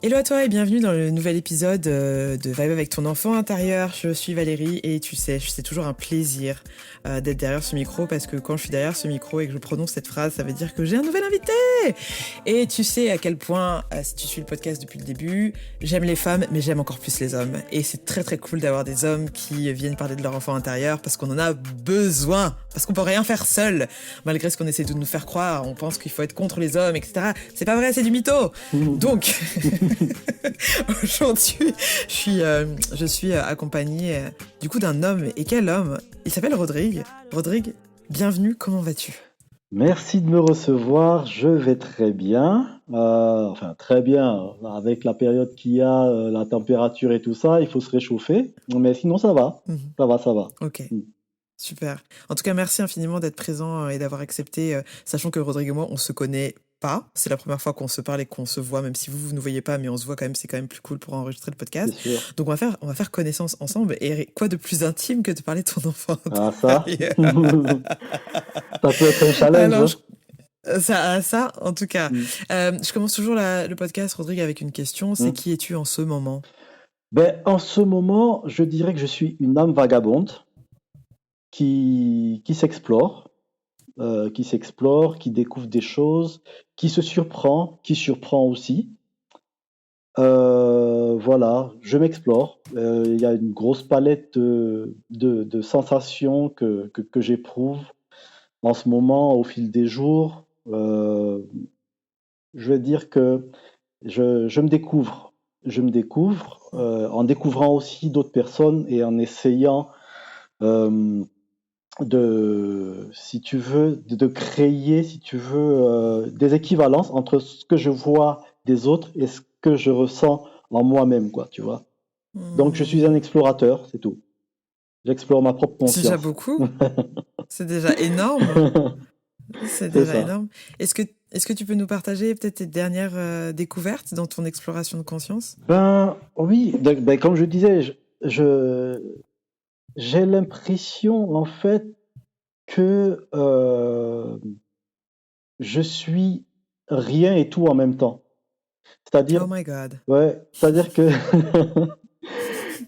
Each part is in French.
Hello à toi et bienvenue dans le nouvel épisode de Vibe avec ton enfant intérieur. Je suis Valérie et tu sais, c'est toujours un plaisir d'être derrière ce micro parce que quand je suis derrière ce micro et que je prononce cette phrase, ça veut dire que j'ai un nouvel invité. Et tu sais à quel point, si tu suis le podcast depuis le début, j'aime les femmes mais j'aime encore plus les hommes. Et c'est très très cool d'avoir des hommes qui viennent parler de leur enfant intérieur parce qu'on en a besoin, parce qu'on peut rien faire seul. Malgré ce qu'on essaie de nous faire croire, on pense qu'il faut être contre les hommes, etc. C'est pas vrai, c'est du mytho. Donc... Aujourd'hui, je suis accompagnée du coup d'un homme. Et quel homme? Il s'appelle Rodrigue. Rodrigue, bienvenue, comment vas-tu? Merci de me recevoir, je vais très bien. Enfin, très bien, avec la période qu'il y a, la température et tout ça, il faut se réchauffer. Mais sinon, ça va. Mhm. Ça va, ça va. Ok, Mm. super. En tout cas, merci infiniment d'être présent et d'avoir accepté, sachant que Rodrigue et moi, on se connaît pas. C'est la première fois qu'on se parle et qu'on se voit, même si vous ne voyez pas, mais on se voit quand même, c'est quand même plus cool pour enregistrer le C'est podcast. sûr. Donc on va faire connaissance ensemble. Et quoi de plus intime que de parler de ton enfant Ah, ça, intérieur? ça peut être un challenge, Alors, hein. ça, en tout cas. Mm. Je commence toujours le podcast, Rodrigue, avec une question. C'est Mm. qui es-tu en ce moment? Ben, en ce moment, je dirais que je suis une âme vagabonde qui s'explore, qui découvre des choses, qui se surprend, qui surprend aussi. Voilà, je m'explore. Il y a une grosse palette de sensations que j'éprouve en ce moment au fil des jours. Je vais dire que je me découvre. Je me découvre en découvrant aussi d'autres personnes et en essayant euh, si tu veux, de créer, si tu veux, des équivalences entre ce que je vois des autres et ce que je ressens en moi-même, quoi, tu vois. Donc, je suis un Hmm, explorateur, c'est tout. J'explore ma propre c'est déjà conscience. beaucoup. C'est déjà énorme. C'est C'est déjà ça. énorme. Est-ce que, est-ce que tu peux nous partager peut-être tes dernières découvertes dans ton exploration de conscience? Ben oui, ben, comme je disais, je- j'ai l'impression en fait que je suis rien et tout en même temps. Oh C'est-à-dire, my God. ouais, c'est-à-dire que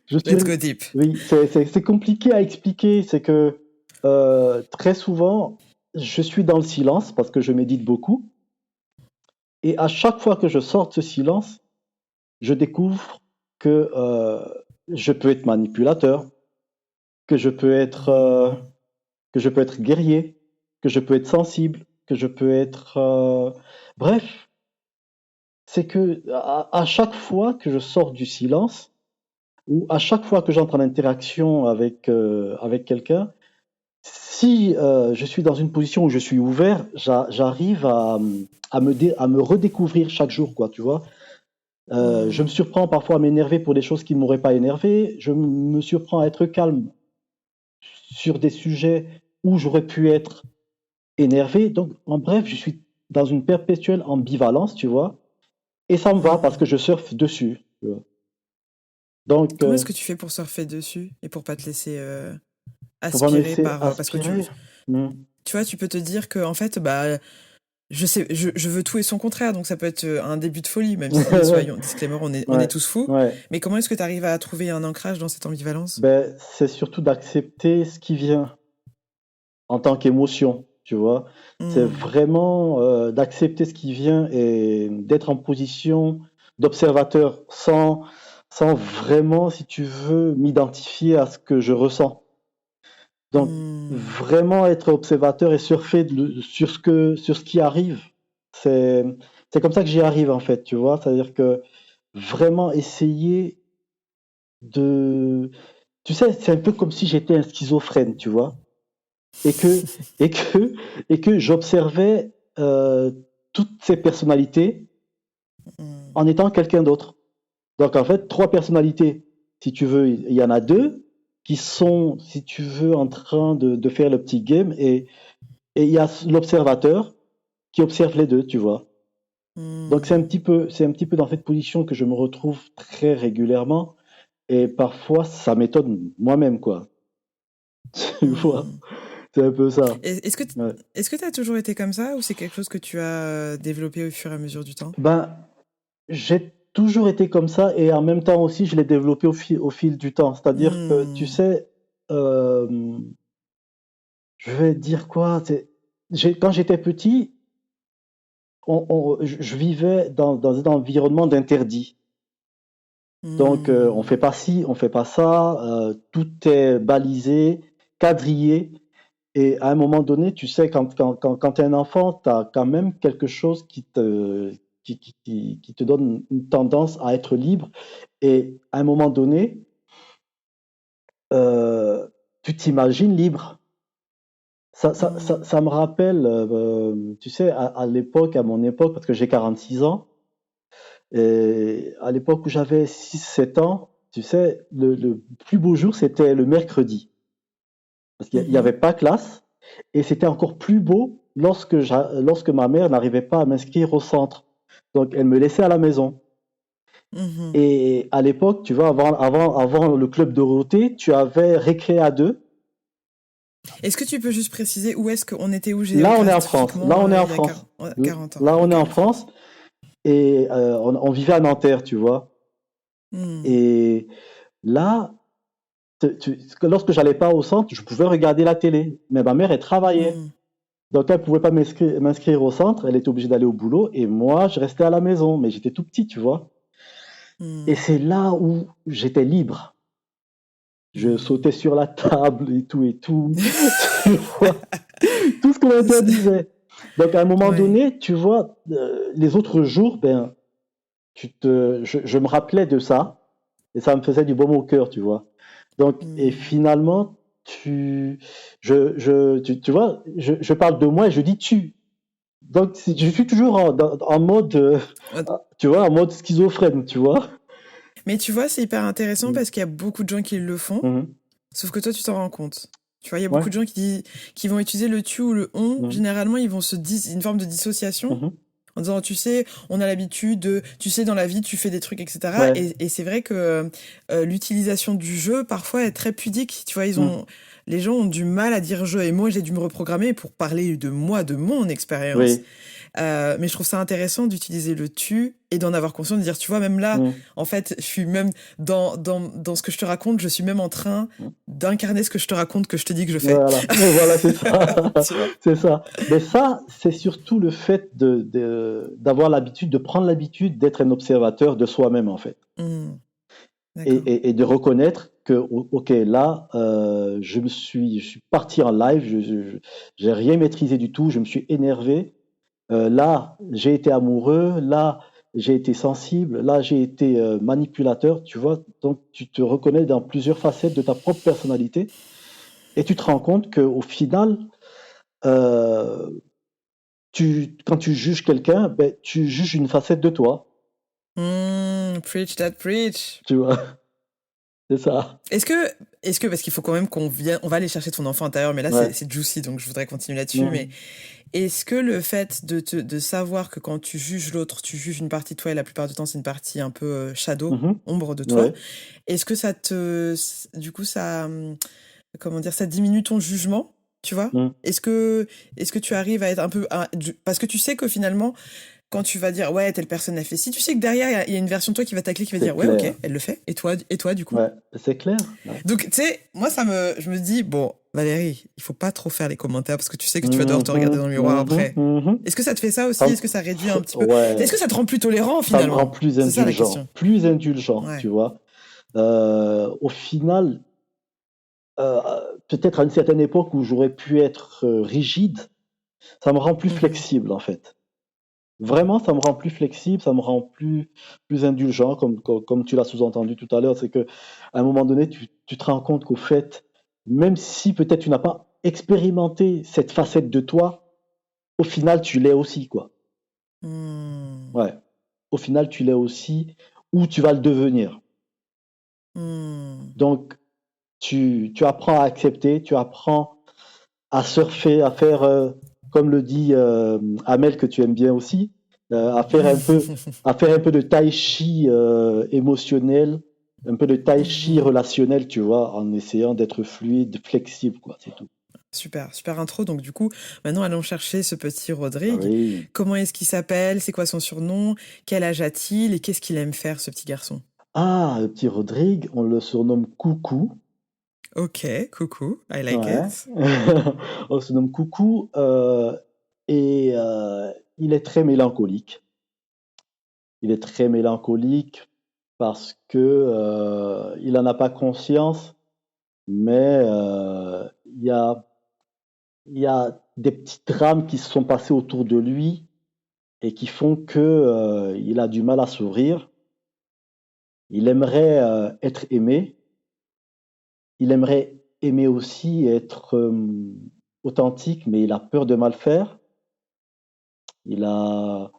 je suis, Let's go deep. oui, c'est compliqué à expliquer. C'est que très souvent, je suis dans le silence parce que je médite beaucoup. Et à chaque fois que je sors de ce silence, je découvre que je peux être manipulateur, que je peux être, Hmm, que je peux être guerrier, que je peux être sensible, que je peux être, bref, c'est que à chaque fois que je sors du silence ou à chaque fois que j'entre en interaction avec quelqu'un, si je suis dans une position où je suis ouvert, j'arrive à me redécouvrir chaque jour, quoi, tu vois. Je me hmm, surprends parfois à m'énerver pour des choses qui ne m'auraient pas énervé. Je me surprends à être calme sur des sujets où j'aurais pu être énervé. Donc, en bref, je suis dans une perpétuelle ambivalence, tu vois. Et ça me va parce que hmm. je surfe dessus, tu vois. Donc, Comment est-ce que tu fais pour surfer dessus et pour pas te laisser pour pas me aspirer laisser par... parce que aspirer. Hmm. tu vois, tu peux te dire que, en fait, bah, je sais, je veux tout et son contraire, donc ça peut être un début de folie, même si, soyons, disclaimer, on est Ouais, tous fous. ouais. Mais comment est-ce que tu arrives à trouver un ancrage dans cette ambivalence? Ben, c'est surtout d'accepter ce qui vient en tant qu'émotion, tu vois. C'est Hmm, vraiment d'accepter ce qui vient et d'être en position d'observateur sans vraiment, si tu veux, m'identifier à ce que je ressens. Donc, hmm, vraiment être observateur et surfer sur ce qui arrive. C'est, c'est comme ça que j'y arrive, en fait, tu vois. C'est-à-dire que vraiment essayer de, tu sais, c'est un peu comme si j'étais un schizophrène, tu vois. Et que, et que, et que j'observais toutes ces personnalités hmm, en étant quelqu'un d'autre. Donc en fait, trois personnalités, si tu veux, il y en a deux qui sont, si tu veux, en train de faire le petit game et il y a l'observateur qui observe les deux, tu vois. Donc hmm. c'est un petit peu dans cette position que je me retrouve très régulièrement et parfois ça m'étonne moi-même, quoi. Tu vois, Hmm. c'est un peu ça. Est-ce que Ouais. est-ce que tu as toujours été comme ça ou c'est quelque chose que tu as développé au fur et à mesure du temps? Ben, j'ai toujours été comme ça et en même temps aussi, je l'ai développé au fil du temps. C'est-à-dire que, tu Hmm. sais, euh, je vais dire quoi? Quand j'étais petit, je vivais dans un environnement d'interdit. Donc, on Hmm. fait pas ci, on fait pas ça, tout est balisé, quadrillé. Et à un moment donné, tu sais, quand tu es un enfant, tu as quand même quelque chose qui te donne une tendance à être libre. Et à un moment donné, euh, tu t'imagines libre. Hmm. Ça me rappelle, tu sais, à l'époque, à mon époque, parce que j'ai 46 ans, et à l'époque où j'avais 6 7 ans, tu sais, le plus beau jour, c'était le mercredi. Parce qu'il n'y Mhm. avait pas classe. Et c'était encore plus beau lorsque ma mère n'arrivait pas à m'inscrire au centre. Donc, elle me laissait à la maison. Mhm. Et à l'époque, tu vois, avant le club Dorothée, tu avais récré à deux. Est-ce que tu peux juste préciser où est-ce qu'on était où Là, on est en France. Là, géographiquement on est en il y a France. 40 ans? Là, on est Ok, en en France. France. Et on vivait à Nanterre, tu vois. Hmm. Et là, lorsque j'allais pas au centre, je pouvais regarder la télé. Mais ma mère, elle travaillait. Hmm. Donc, elle pouvait pas m'inscrire au centre. Elle était obligée d'aller au boulot. Et moi, je restais à la maison. Mais j'étais tout petit, tu vois. Et Hmm. c'est là où j'étais libre. Je sautais Hmm. sur la table et tout et tout. Tu vois, tout ce qu'on m'interdisait. Donc, à un moment Ouais. donné, tu vois, les autres jours, ben, je me rappelais de ça. Et ça me faisait du baume au cœur, tu vois. Donc, et Hmm. finalement, tu vois, je parle de moi et je dis tu. Donc, je suis toujours en mode, tu vois, en mode schizophrène, tu vois. Mais tu vois, c'est hyper intéressant Mhm. parce qu'il y a beaucoup de gens qui le font, Mhm. sauf que toi, tu t'en rends compte. Tu vois, il y a Ouais. beaucoup de gens qui vont utiliser le tu ou le on. Mhm. Généralement, ils vont une forme de dissociation Mhm. en disant, tu sais, on a l'habitude de, tu sais, dans la vie, tu fais des trucs, etc. Ouais. Et c'est vrai que l'utilisation du jeu, parfois, est très pudique. Tu vois, Mhm. les gens ont du mal à dire je. Et moi, j'ai dû me reprogrammer pour parler de moi, de mon expérience. Oui. Mais je trouve ça intéressant d'utiliser le tu et d'en avoir conscience, de dire, tu vois, même là, Mhm. en fait, je suis même dans ce que je te raconte, je suis même en train Mhm. d'incarner ce que je te raconte, que je te dis que je fais. Voilà. Voilà, c'est ça. Tu vois? C'est ça. Mais ça, c'est surtout le fait d'avoir l'habitude, de prendre l'habitude d'être un observateur de soi-même, en fait. Hmm, Et, d'accord. et de reconnaître que, ok, là, je suis parti en live, j'ai rien maîtrisé du tout, je me suis énervé. Là, j'ai été amoureux, là, j'ai été sensible, là, j'ai été manipulateur, tu vois. Donc, tu te reconnais dans plusieurs facettes de ta propre personnalité et tu te rends compte qu'au final, euh, quand tu juges quelqu'un, ben, tu juges une facette de toi, Preach that preach. tu vois. C'est ça. Est-ce que, parce qu'il faut quand même on va aller chercher ton enfant intérieur, mais là Ouais. c'est juicy, donc je voudrais continuer là-dessus. Mais Mhm. est-ce que le fait de savoir que quand tu juges l'autre, tu juges une partie de toi et la plupart du temps c'est une partie un peu shadow, Mhm. ombre de toi, Ouais. est-ce que du coup ça, comment dire, ça diminue ton jugement, tu vois? Mhm. Est-ce que tu arrives à être un peu, parce que tu sais que finalement quand tu vas dire ouais telle personne a fait ci, tu sais que derrière il y a une version de toi qui va tacler, qui va C'est dire ouais ok clair. elle le fait et toi du coup. Ouais. C'est clair. Ouais. Donc tu sais moi je me dis bon Valérie il faut pas trop faire les commentaires parce que tu sais que tu vas devoir te regarder dans Mhm. le miroir Mhm. après. Mhm. Est-ce que ça te fait ça aussi? Est-ce que ça réduit un petit peu? Est-ce Ouais. que ça te rend plus tolérant Ça me rend finalement? plus C'est ça la indulgent. question. Plus indulgent, tu Ouais. vois. Au final, euh, peut-être à une certaine époque où j'aurais pu être rigide, ça me rend plus Mhm. flexible, en fait. Vraiment, ça me rend plus flexible, ça me rend plus indulgent, comme tu l'as sous-entendu tout à l'heure. C'est que à un moment donné, tu te rends compte qu'au fait, même si peut-être tu n'as pas expérimenté cette facette de toi, au final, tu l'es aussi, quoi. Hmm. Ouais. Au final, tu l'es aussi, ou tu vas le devenir. Hmm. Donc, tu apprends à accepter, tu apprends à surfer, à faire, comme le dit Amel, que tu aimes bien aussi, à faire un peu, à faire un peu de tai chi émotionnel, un peu de tai chi Mhm. relationnel, tu vois, en essayant d'être fluide, flexible, quoi, c'est tout. Super, super intro. Donc du coup, maintenant allons chercher ce petit Ah Rodrigue. oui. Comment est-ce qu'il s'appelle? C'est quoi son surnom? Quel âge a-t-il? Et qu'est-ce qu'il aime faire, ce petit garçon? Ah, le petit Rodrigue, on le surnomme Coucou. Ok, coucou, I like Ouais. it. On le surnomme Coucou et il est très mélancolique. Il est très mélancolique parce que il en a pas conscience, mais il y a des petits drames qui se sont passés autour de lui et qui font que il a du mal à s'ouvrir. Il aimerait être aimé. Il aimerait aimer aussi être authentique, mais il a peur de mal faire. Il a,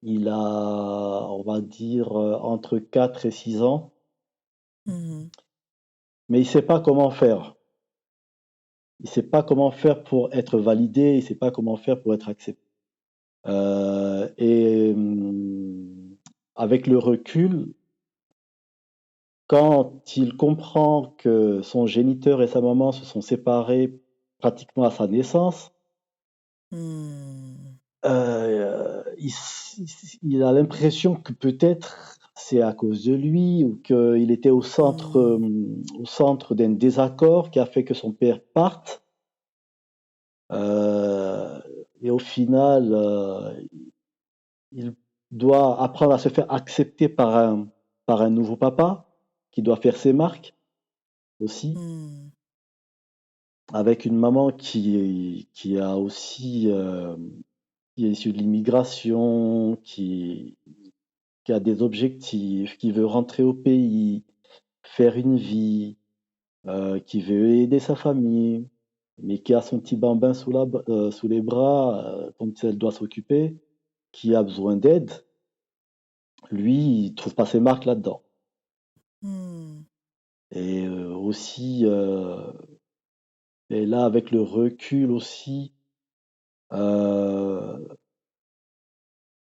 on va dire, entre 4 et 6 ans, Mhm. mais il sait pas comment faire. Il sait pas comment faire pour être validé, il sait pas comment faire pour être accepté. Et avec le recul, quand il comprend que son géniteur et sa maman se sont séparés pratiquement à sa naissance, Hmm. il a l'impression que peut-être c'est à cause de lui ou qu'il était au centre d'un désaccord qui a fait que son père parte. Euh, et au final, il doit apprendre à se faire accepter par un nouveau papa qui doit faire ses marques aussi, Hmm. avec une maman qui a aussi qui est issue de l'immigration, qui a des objectifs, qui veut rentrer au pays, faire une vie, qui veut aider sa famille, mais qui a son petit bambin sous les bras dont elle doit s'occuper, qui a besoin d'aide. Lui, il trouve pas ses marques là-dedans. Hmm. Et aussi, et là, avec le recul aussi, euh,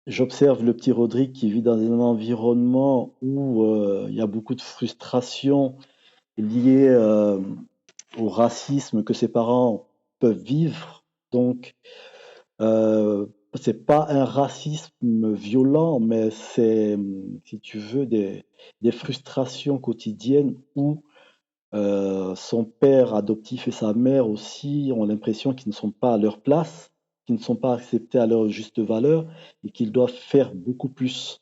j'observe le petit Rodrigue qui vit dans un environnement où il y a beaucoup de frustration liée au racisme que ses parents peuvent vivre. Donc, c'est pas un racisme violent, mais c'est, si tu veux, des frustrations quotidiennes où son père adoptif et sa mère aussi ont l'impression qu'ils ne sont pas à leur place, qu'ils ne sont pas acceptés à leur juste valeur et qu'ils doivent faire beaucoup plus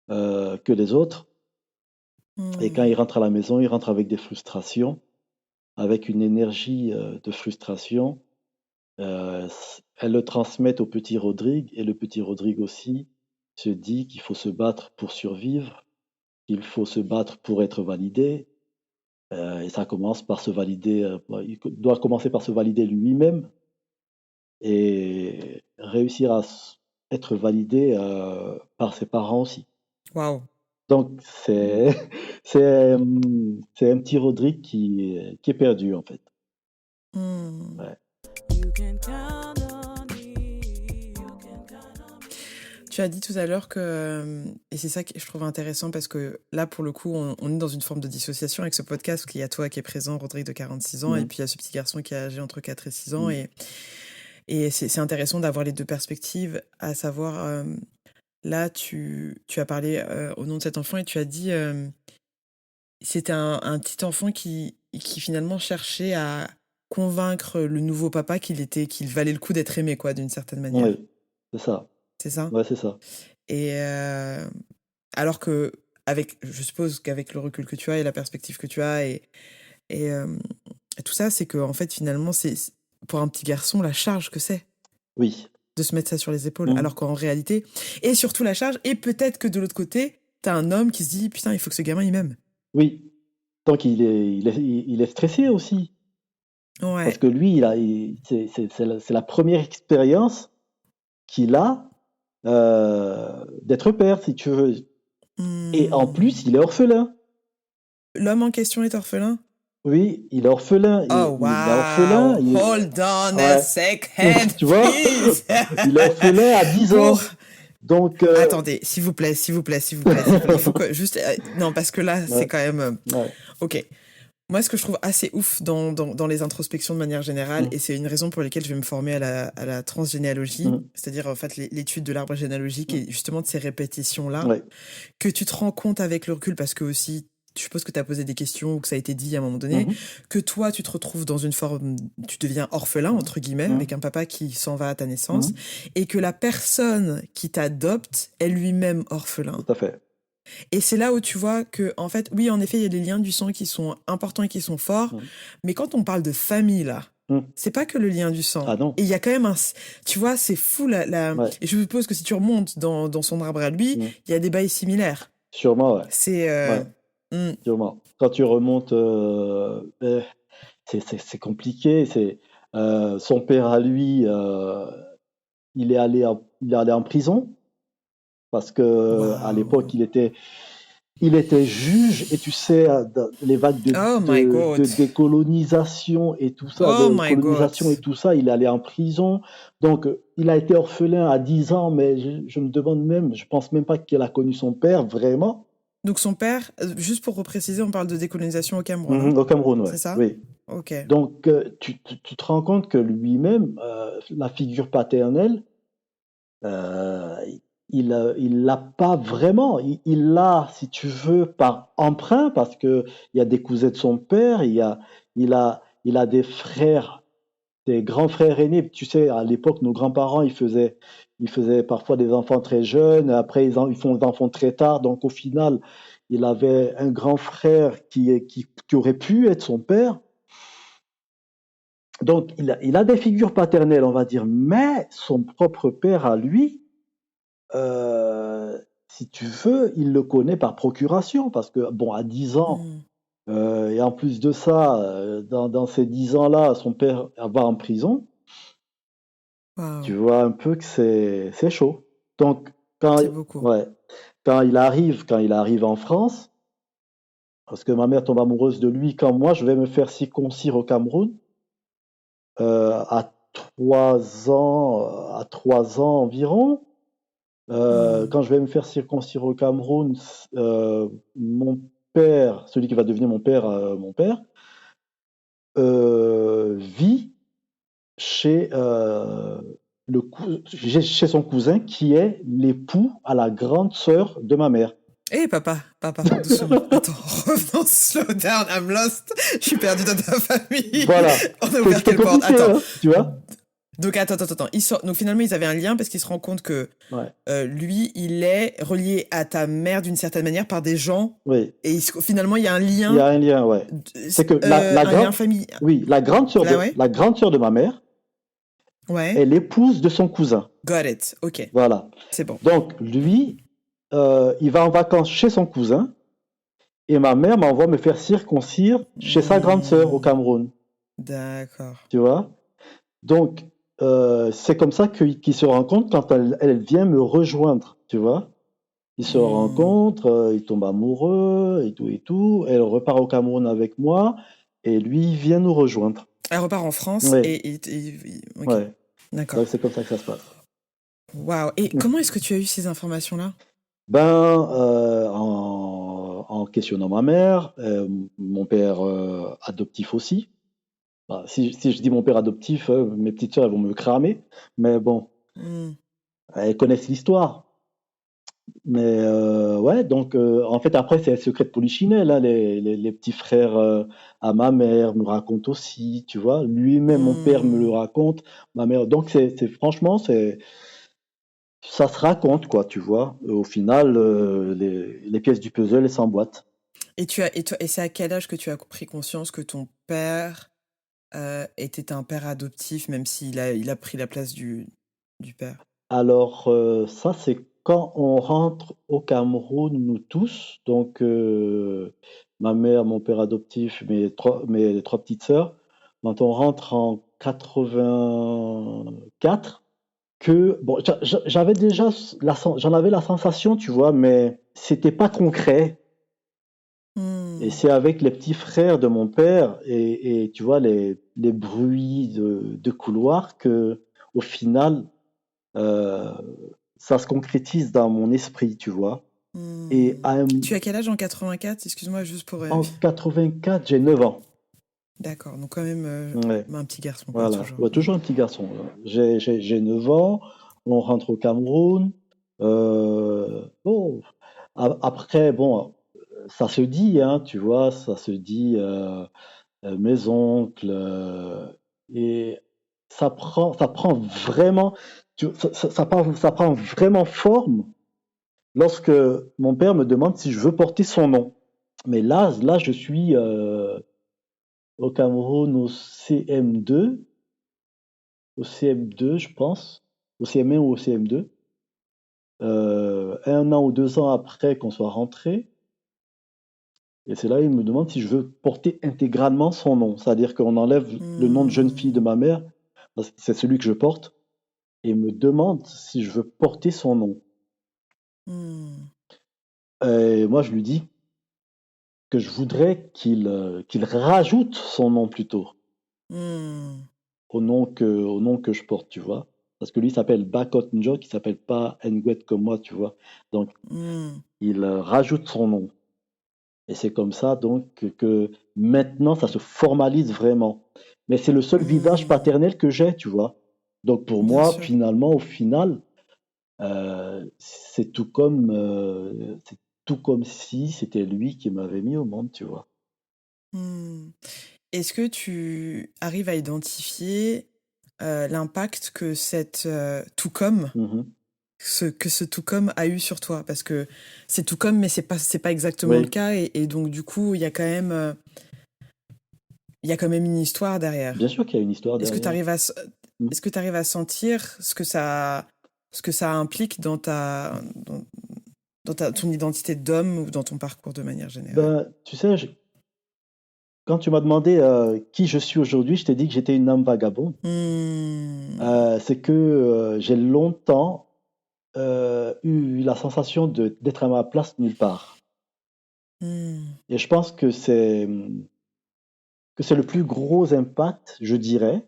que les autres. Et quand Hmm. ils rentrent à la maison, ils rentrent avec des frustrations, avec une énergie de frustration. Elles le transmettent au petit Rodrigue et le petit Rodrigue aussi se dit qu'il faut se battre pour survivre, qu'il faut se battre pour être validé. Et ça commence par se valider, il doit commencer par se valider lui-même et réussir à être validé par ses parents aussi. Wow. Donc c'est un petit Rodrigue qui est perdu en fait. Hmm. Ouais. Tu as dit tout à l'heure que, et c'est ça que je trouve intéressant parce que là, pour le coup, on est dans une forme de dissociation avec ce podcast, qu'il y a toi qui est présent, Rodrigue de 46 ans, et Mm, puis il y a ce petit garçon qui est âgé entre 4 et 6 ans, mm, et c'est intéressant d'avoir les deux perspectives, à savoir, là, tu as parlé au nom de cet enfant et tu as dit, c'était un petit enfant qui finalement cherchait à convaincre le nouveau papa qu'il valait le coup d'être aimé, quoi, d'une certaine manière. oui, c'est ça. C'est ça? Ouais, c'est ça. Et alors que, je suppose qu'avec le recul que tu as et la perspective que tu as et, euh, et tout ça, c'est que en fait, finalement, c'est pour un petit garçon la charge que c'est Oui. de se mettre ça sur les épaules. Mm, Alors qu'en réalité, et surtout la charge, et peut-être que de l'autre côté, t'as un homme qui se dit, putain, il faut que ce gamin il m'aime. oui. Donc il est stressé aussi. Parce Ouais. que lui, c'est la première expérience qu'il a d'être père, si tu veux. Et en plus, il est Hmm. orphelin. L'homme en question est orphelin? Oui, il est orphelin. Oh Il est orphelin. wow! Hold on a Ouais. second, Tu vois, please! il est orphelin à 10 Pour ans. Donc, Attendez, s'il vous plaît, s'il vous plaît, s'il vous plaît, s'il vous plaît. Il faut que juste non parce que là c'est ouais, quand même ouais. OK. Moi, ce que je trouve assez ouf dans les introspections de manière générale, Mm. et c'est une raison pour laquelle je vais me former à la transgénéalogie, Mm. c'est-à-dire en fait l'étude de l'arbre généalogique et justement de ces répétitions-là, Ouais. que tu te rends compte avec le recul, parce que aussi, je suppose que tu as posé des questions ou que ça a été dit à un moment donné, Mhm. que toi, tu te retrouves dans une forme, tu deviens orphelin, entre guillemets, Mhm. avec un papa qui s'en va à ta naissance, Mhm. et que la personne qui t'adopte est lui-même orphelin. Tout à fait. Et c'est là où tu vois que, en fait, oui, en effet, il y a des liens du sang qui sont importants et qui sont forts, Mm. mais quand on parle de famille, là, Mm. c'est pas que le lien du sang. Ah non. Et il y a quand même tu vois, c'est fou, Ouais. et je suppose que si tu remontes dans son arbre à lui, Mm. il y a des bails similaires. Sûrement, ouais. C'est, Ouais, sûrement. Quand tu remontes, c'est compliqué. Son père à lui, il est allé en prison parce que à l'époque waouh. il était juge et tu sais les vagues Oh my de God. décolonisation et tout ça, Oh de my God. colonisation et tout ça, il est allé en prison. Donc il a été orphelin à 10 ans, mais je me demande même, je pense même pas qu'il a connu son père vraiment. Donc son père, juste pour repréciser, on parle de décolonisation au Cameroun, hein? Au Cameroun, ouais. C'est ça? Oui. Ok. Donc, tu te rends compte que lui-même, la figure paternelle, euh, il l'a pas vraiment. Il l'a, si tu veux, par emprunt, parce que il y a des cousins de son père, il a des frères, des grands frères aînés. Tu sais, à l'époque, nos grands-parents, ils faisaient parfois des enfants très jeunes. Après, ils font des enfants très tard. Donc, au final, il avait un grand frère qui aurait pu être son père. Donc, il a des figures paternelles, on va dire, mais son propre père à lui, si tu veux, il le connaît par procuration, parce que, bon, à 10 ans, Hmm. et en plus de ça, dans ces 10 ans-là, son père va en prison, tu Waouh. vois un peu que c'est chaud. Donc, quand, C'est beaucoup. ouais, quand il arrive en France, parce que ma mère tombe amoureuse de lui, quand moi, je vais me faire circoncire au Cameroun, à 3 ans, environ. Hmm. Quand je vais me faire circoncire au Cameroun, mon père, celui qui va devenir mon père, vit chez, chez son cousin qui est l'époux à la grande sœur de ma mère. Hé, papa, doucement. Attends, revenons, slow down, I'm lost. Je suis perdu dans ta famille. Voilà, On a ouvert c'était quelle porte? compliqué, Attends. hein, tu vois? Donc, attends. Donc, finalement, ils avaient un lien parce qu'ils se rendent compte que Ouais, lui, il est relié à ta mère d'une certaine manière par des gens. oui, Et finalement, il y a il y a un lien, ouais. C'est que un lien famille. oui, Là, ouais? la grande sœur de ma mère Ouais. est l'épouse de son cousin. Got it. Ok. Voilà. C'est bon. Donc, lui, il va en vacances chez son cousin et ma mère m'envoie me faire circoncire chez sa grande sœur au Hmm. Cameroun. D'accord. Tu vois? Donc, c'est comme ça qu'il se rencontre quand elle vient me rejoindre. Tu vois? Ils se Hmm. rencontrent, ils tombent amoureux et tout et tout. Elle repart au Cameroun avec moi et lui il vient nous rejoindre. Elle repart en France Ouais, et ok. ouais. D'accord. Donc, c'est comme ça que ça se passe. Waouh. Et comment est-ce que tu as eu ces informations-là? Ben, en questionnant ma mère, mon père adoptif aussi. Bah, si je dis mon père adoptif, mes petites sœurs elles vont me cramer. Mais bon, Hmm. elles connaissent l'histoire. Mais ouais, donc en fait après c'est un secret de polichinelle. Hein, les petits frères à ma mère me racontent aussi, tu vois. Lui-même, mon père me le Hmm. raconte, ma mère. Donc franchement, ça se raconte quoi, tu vois. Au final, les pièces du puzzle elles s'emboîtent. Et c'est à quel âge que tu as pris conscience que ton père était un père adoptif, même il a pris la place du père? Alors, ça, c'est quand on rentre au Cameroun, nous tous, donc ma mère, mon père adoptif, mes trois petites sœurs, quand on rentre en 84, que bon, j'avais déjà j'en avais la sensation, tu vois, mais c'était pas concret. Et Hmm. c'est avec les petits frères de mon père et tu vois les bruits de couloir que, au final, euh, ça se concrétise dans mon esprit, tu vois. Et Hmm. Tu as quel âge en 84? Excuse-moi, juste pour... en 84, j'ai 9 ans. D'accord, donc quand même Ouais, un petit garçon, quoi, voilà. toujours. Ouais, toujours un petit garçon. J'ai 9 ans, on rentre au Cameroun. Bon, après, bon, ça se dit, hein, tu vois, ça se dit, mes oncles, et ça prend vraiment, ça prend vraiment forme lorsque mon père me demande si je veux porter son nom. Mais là, je suis au Cameroun au CM2, je pense, au CM1 ou au CM2, 1 an ou 2 ans après qu'on soit rentré. Et c'est là il me demande si je veux porter intégralement son nom. C'est-à-dire qu'on enlève le nom de jeune fille de Hmm. ma mère, parce que c'est celui que je porte, et il me demande si je veux porter son nom. Hmm. Et moi, je lui dis que je voudrais qu'il rajoute son nom plutôt Hmm. au nom que je porte, tu vois. Parce que lui s'appelle Bakot Njo, qui s'appelle pas Ngwet comme moi, tu vois. Donc, Hmm. il rajoute son nom. Et c'est comme ça, donc, que maintenant, ça se formalise vraiment. Mais c'est le seul visage Hmm. paternel que j'ai, tu vois. Donc, pour Bien moi, sûr. finalement, au final, c'est tout comme si c'était lui qui m'avait mis au monde, tu vois. Hmm. Est-ce que tu arrives à identifier l'impact que cette tout comme Mhm. que ce tout comme a eu sur toi? Parce que c'est tout comme, mais c'est pas exactement le Oui, cas, et donc du coup, il y a quand même une histoire derrière. bien sûr qu'il y a une histoire Est-ce que tu derrière. arrives Mm. est-ce que tu arrives à sentir ce que ça implique dans ton identité d'homme ou dans ton parcours de manière générale? Ben, tu sais, quand tu m'as demandé qui je suis aujourd'hui, je t'ai dit que j'étais une âme vagabonde. Hmm. C'est que j'ai longtemps eu la sensation d'être à ma place nulle part. Hmm. Et je pense que c'est le plus gros impact, je dirais,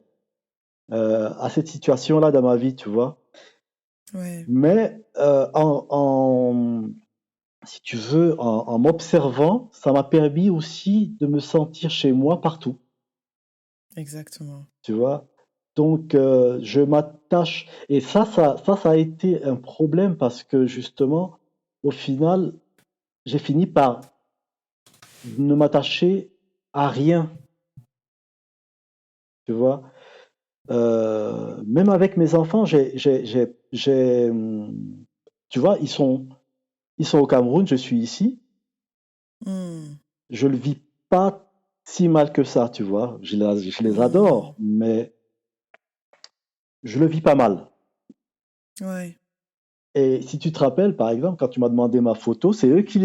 à cette situation-là dans ma vie, tu vois. Ouais, Mais si tu veux, en m'observant, ça m'a permis aussi de me sentir chez moi partout, exactement. tu vois. Donc, je m'attache. Et ça a été un problème parce que justement, au final, j'ai fini par ne m'attacher à rien, tu vois. Même avec mes enfants, tu vois, ils sont au Cameroun, je suis ici. Hmm. Je le vis pas si mal que ça, tu vois. Je les adore, Hmm. mais je le vis pas mal. Ouais. Et si tu te rappelles, par exemple, quand tu m'as demandé ma photo, c'est eux qui, tu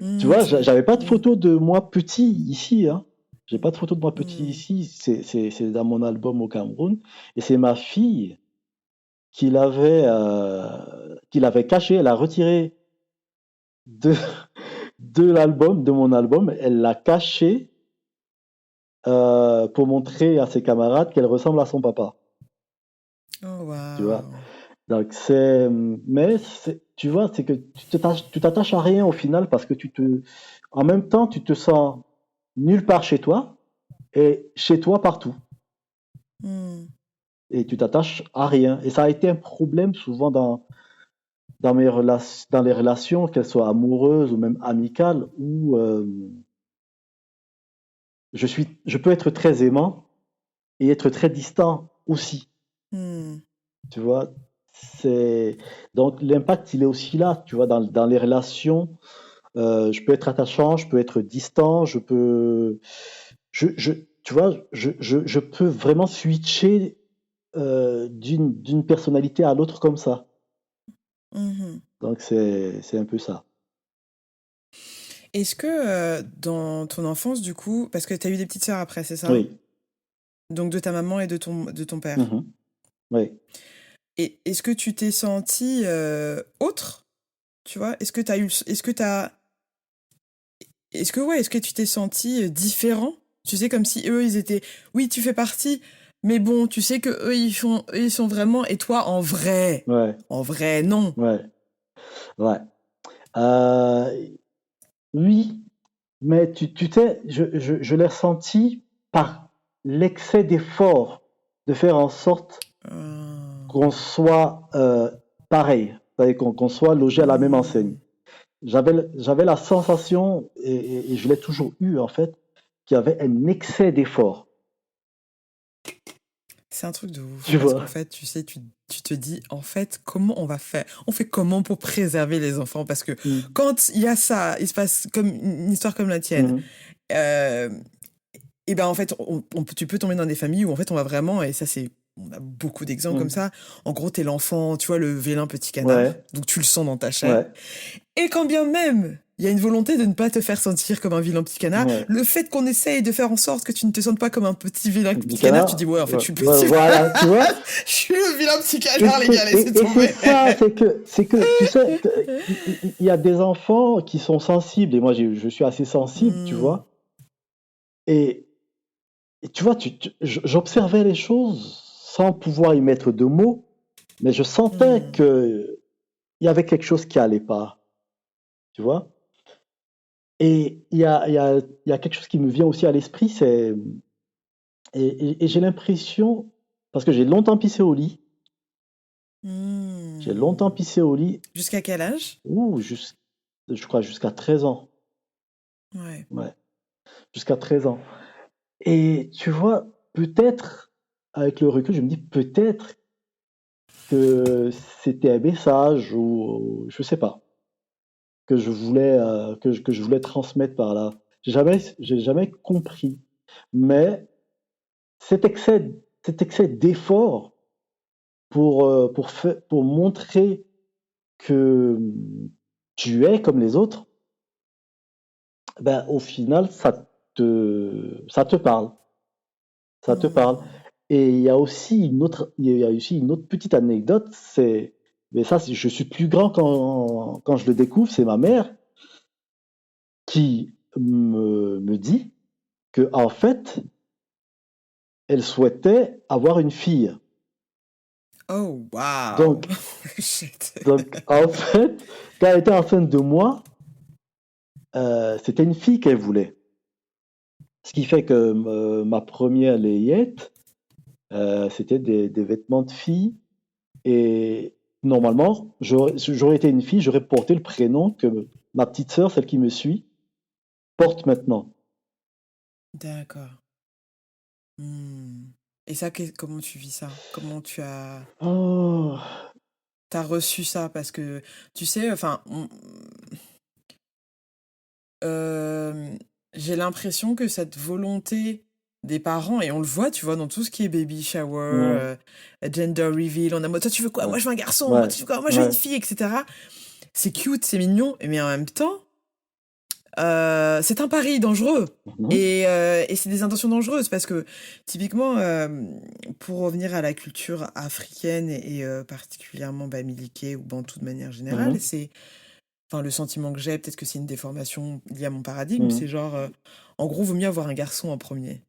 Hmm, vois, c'est vrai. j'avais pas de Hmm. photo de moi petit ici, hein. J'ai pas de photo de moi petit Hmm. ici. C'est dans mon album au Cameroun. Et c'est ma fille qui l'avait caché. Elle a retiré de, de mon album. Elle l'a caché pour montrer à ses camarades qu'elle ressemble à son papa. Oh, Tu vois. waouh. Donc mais tu vois, c'est que tu t'attaches à rien au final parce que en même temps, tu te sens nulle part chez toi et chez toi partout. Hmm. Et tu t'attaches à rien. Et ça a été un problème souvent dans les relations, qu'elles soient amoureuses ou même amicales, où je peux être très aimant et être très distant aussi. Hmm. Tu vois, donc l'impact, il est aussi là, tu vois, dans les relations. Je peux être attachant, je peux être distant, je, tu vois, je peux vraiment switcher d'une personnalité à l'autre comme ça. Mhm. Donc c'est un peu ça. Est-ce que dans ton enfance, du coup, parce que tu as eu des petites sœurs après, c'est ça? Oui. Donc de ta maman et de ton père. Mhm. Oui. Et est-ce que tu t'es senti autre? Tu vois? Est-ce que tu t'es senti différent? Tu sais, comme si eux, ils étaient, oui, tu fais partie, mais bon, tu sais que eux, ils sont vraiment, et toi, Ouais. en vrai, non. Ouais. Ouais. Euh, oui, mais tu sais, je l'ai ressenti par l'excès d'effort de faire en sorte Euh, qu'on soit pareil, c'est-à-dire qu'on soit logé à la même enseigne. hmm. J'avais la sensation, et je l'ai toujours eu en fait, qu'il y avait un excès d'effort, C'est un truc de ouf tu parce qu'en vois. fait, tu sais, tu te dis, en fait, comment on va faire? On fait comment pour préserver les enfants? Parce que Mm, quand il y a ça, il se passe comme une histoire comme la tienne, mhm, euh, et ben en fait, tu peux tomber dans des familles où en fait on va vraiment, et ça c'est, on a beaucoup d'exemples comme mm. ça. En gros, t'es l'enfant, tu vois, le vilain petit canard, Ouais, donc tu le sens dans ta chair. ouais, Et quand bien même il y a une volonté de ne pas te faire sentir comme un vilain petit canard, ouais. le fait qu'on essaye de faire en sorte que tu ne te sentes pas comme un petit vilain Du petit canard, tu canard, dis ouais, en fait, ouais, je suis le ouais, petit, voilà, tu vois. je suis le vilain petit canard, les gars, laissez Et c'est tomber. ça, c'est que, tu sais, il y a des enfants qui sont sensibles, et moi je suis assez sensible, tu Hmm, vois. Et, et tu vois, j'observais les choses sans pouvoir y mettre de mots, mais je sentais hmm, que il y avait quelque chose qui allait pas, tu vois. Et il y a quelque chose qui me vient aussi à l'esprit, et j'ai l'impression, parce que j'ai longtemps hmm. pissé au lit, Jusqu'à quel âge? ouh, je crois jusqu'à 13 ans. Ouais. Ouais, jusqu'à 13 ans. Et tu vois, peut-être, avec le recul, je me dis peut-être que c'était un message ou je sais pas, que je voulais transmettre par là. J'ai jamais compris. Mais cet excès, cet excès d'effort pour montrer que tu es comme les autres, ben, au final, ça te parle. Ça te parle. Hmm. Et il y a aussi une autre petite anecdote, mais ça, je suis plus grand quand je le découvre, c'est ma mère qui me dit que, en fait, elle souhaitait avoir une fille. Oh, wow. Donc, Shit. en fait, quand elle était enceinte de moi, c'était une fille qu'elle voulait. Ce qui fait que ma première layette, c'était des vêtements de fille. Et normalement, j'aurais été une fille, j'aurais porté le prénom que ma petite sœur, celle qui me suit, porte maintenant. D'accord. Hmm. Et ça, comment tu vis ça? Comment Oh, t'as reçu ça? Parce que, tu sais, enfin, euh, j'ai l'impression que cette volonté des parents, et on le voit, tu vois, dans tout ce qui est baby shower, ouais, gender reveal, on a mode, toi tu veux quoi? ouais, Moi je veux un garçon, moi ouais, tu veux quoi? Moi je veux une ouais. fille, etc. C'est cute, c'est mignon, mais en même temps, c'est un pari dangereux. Mhm, Et c'est des intentions dangereuses parce que typiquement, pour revenir à la culture africaine et particulièrement bamileke ou bantou de manière générale, mhm, c'est, enfin le sentiment que j'ai, peut-être que c'est une déformation liée à mon paradigme, mhm, c'est genre, en gros, vaut mieux avoir un garçon en premier.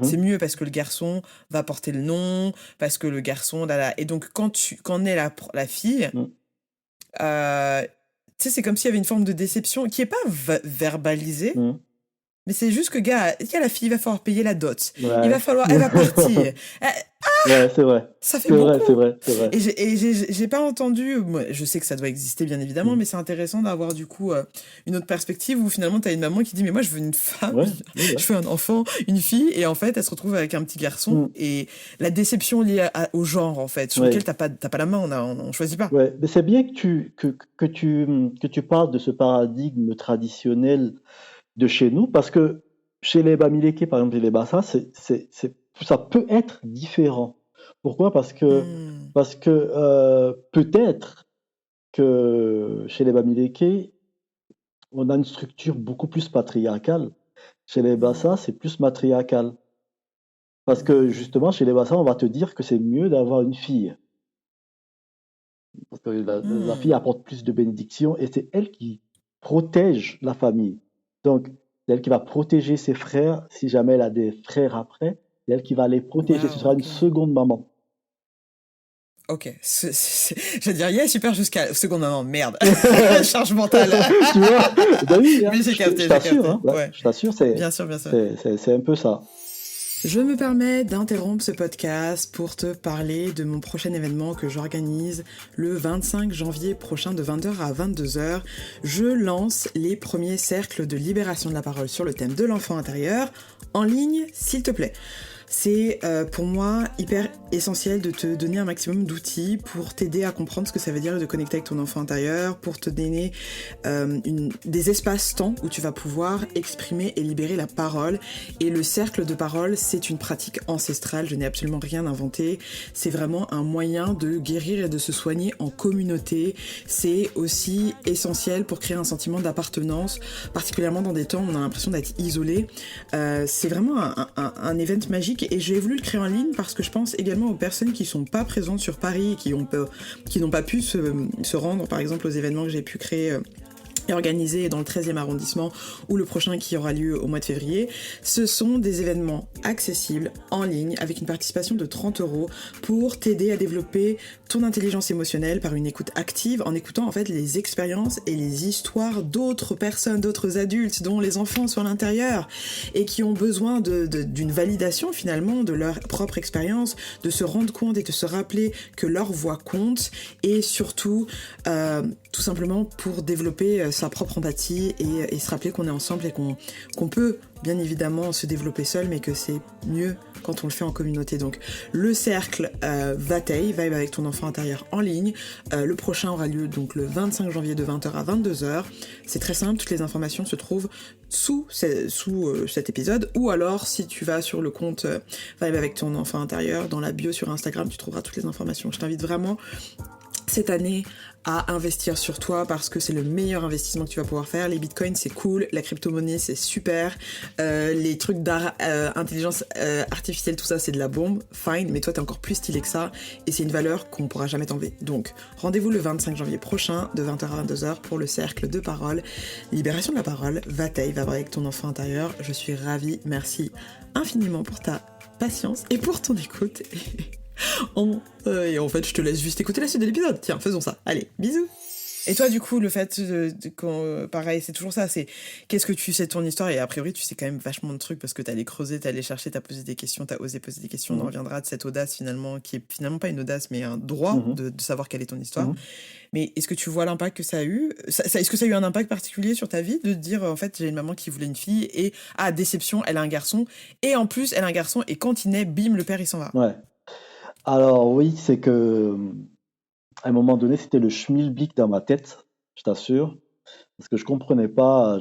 C'est mhm, mieux parce que le garçon va porter le nom, parce que le garçon, là, là. Et donc quand naît la fille, mhm, euh, tu sais, c'est comme s'il y avait une forme de déception qui est pas verbalisée, mhm. mais c'est juste que, gars, la fille, il va falloir payer la dot. Il va Ouais. falloir, elle va partir. Ouais, c'est vrai. Ça fait C'est vrai, beaucoup. c'est vrai, c'est vrai. Et j'ai pas entendu, moi, je sais que ça doit exister bien évidemment, Mhm. mais c'est intéressant d'avoir du coup une autre perspective où finalement t'as une maman qui dit mais moi je veux une femme, Ouais, ouais, ouais. je veux un enfant, une fille, et en fait elle se retrouve avec un petit garçon, Mhm. et la déception liée au genre en fait, sur lequel Ouais, t'as pas la main, on choisit pas. ouais. Mais c'est bien que tu parles de ce paradigme traditionnel de chez nous, parce que chez les Bamileke, par exemple, et les Bassa, ça peut être différent. Pourquoi? Hmm. Parce que peut-être que chez les Bamileke, on a une structure beaucoup plus patriarcale. Chez les Bassa, Hmm. c'est plus matriarcal. Parce que Hmm. justement, chez les Bassa, on va te dire que c'est mieux d'avoir une fille. Parce que la fille Hmm. apporte plus de bénédictions et c'est elle qui protège la famille. Donc, c'est elle qui va protéger ses frères si jamais elle a des frères après. C'est elle qui va les protéger. Ce Waouh, sera une ok. seconde maman. Ok, je veux dire, yeah, super jusqu'à seconde maman, merde, charge mentale. Tu vois? Bah oui, hein, Mais j'ai capté, je j'ai t'assure, capté. hein, ouais, Ouais, je t'assure, bien sûr, bien sûr. c'est un peu ça. Je me permets d'interrompre ce podcast pour te parler de mon prochain événement que j'organise le 25 janvier prochain de 20h à 22h. Je lance les premiers cercles de libération de la parole sur le thème de l'enfant intérieur en ligne, s'il te plaît. C'est pour moi hyper essentiel de te donner un maximum d'outils pour t'aider à comprendre ce que ça veut dire de connecter avec ton enfant intérieur, pour te donner des espaces-temps où tu vas pouvoir exprimer et libérer la parole. Et le cercle de parole, c'est une pratique ancestrale, je n'ai absolument rien inventé. C'est vraiment un moyen de guérir et de se soigner en communauté. C'est aussi essentiel pour créer un sentiment d'appartenance, particulièrement dans des temps où on a l'impression d'être isolé. C'est vraiment un event magique et j'ai voulu le créer en ligne parce que je pense également aux personnes qui sont pas présentes sur Paris et qui n'ont pas pu se rendre par exemple aux événements que j'ai pu créer et organisé dans le 13e arrondissement ou le prochain qui aura lieu au mois de février. Ce sont des événements accessibles en ligne avec une participation de 30 € pour t'aider à développer ton intelligence émotionnelle par une écoute active en écoutant en fait les expériences et les histoires d'autres personnes, d'autres adultes dont les enfants sont à l'intérieur et qui ont besoin d'une validation finalement de leur propre expérience, de se rendre compte et de se rappeler que leur voix compte et surtout tout simplement pour développer sa propre empathie et se rappeler qu'on est ensemble et qu'on peut bien évidemment se développer seul, mais que c'est mieux quand on le fait en communauté. Donc le cercle Vibe avec ton enfant intérieur en ligne. Le prochain aura lieu donc le 25 janvier de 20h à 22h. C'est très simple, toutes les informations se trouvent sous cet épisode, ou alors si tu vas sur le compte Vibe avec ton enfant intérieur, dans la bio sur Instagram, tu trouveras toutes les informations. Je t'invite vraiment cette année à investir sur toi parce que c'est le meilleur investissement que tu vas pouvoir faire. Les bitcoins c'est cool, la crypto-monnaie c'est super, les trucs d'intelligence artificielle, tout ça c'est de la bombe, fine, mais toi t'es encore plus stylé que ça et c'est une valeur qu'on pourra jamais t'enlever. Donc rendez-vous le 25 janvier prochain de 20h à 22h pour le cercle de parole, libération de la parole, va avec ton enfant intérieur. Je suis ravie, merci infiniment pour ta patience et pour ton écoute. Et en fait, je te laisse juste écouter la suite de l'épisode. Tiens, faisons ça. Allez, bisous. Et toi, du coup, le fait pareil, c'est toujours ça, c'est qu'est-ce que tu sais de ton histoire, et a priori, tu sais quand même vachement de trucs parce que t'as allé creuser, t'as allé chercher, t'as posé des questions, t'as osé poser des questions, on en reviendra de cette audace finalement, qui est finalement pas une audace, mais un droit de savoir quelle est ton histoire. Mais est-ce que tu vois l'impact que ça a eu est-ce que ça a eu un impact particulier sur ta vie de te dire, en fait, j'ai une maman qui voulait une fille, et, déception, elle a un garçon, et en plus, elle a un garçon, et quand il naît, bim, le père, il s'en va. Ouais. Alors oui, c'est que à un moment donné, c'était le schmilblick dans ma tête, je t'assure, parce que je comprenais pas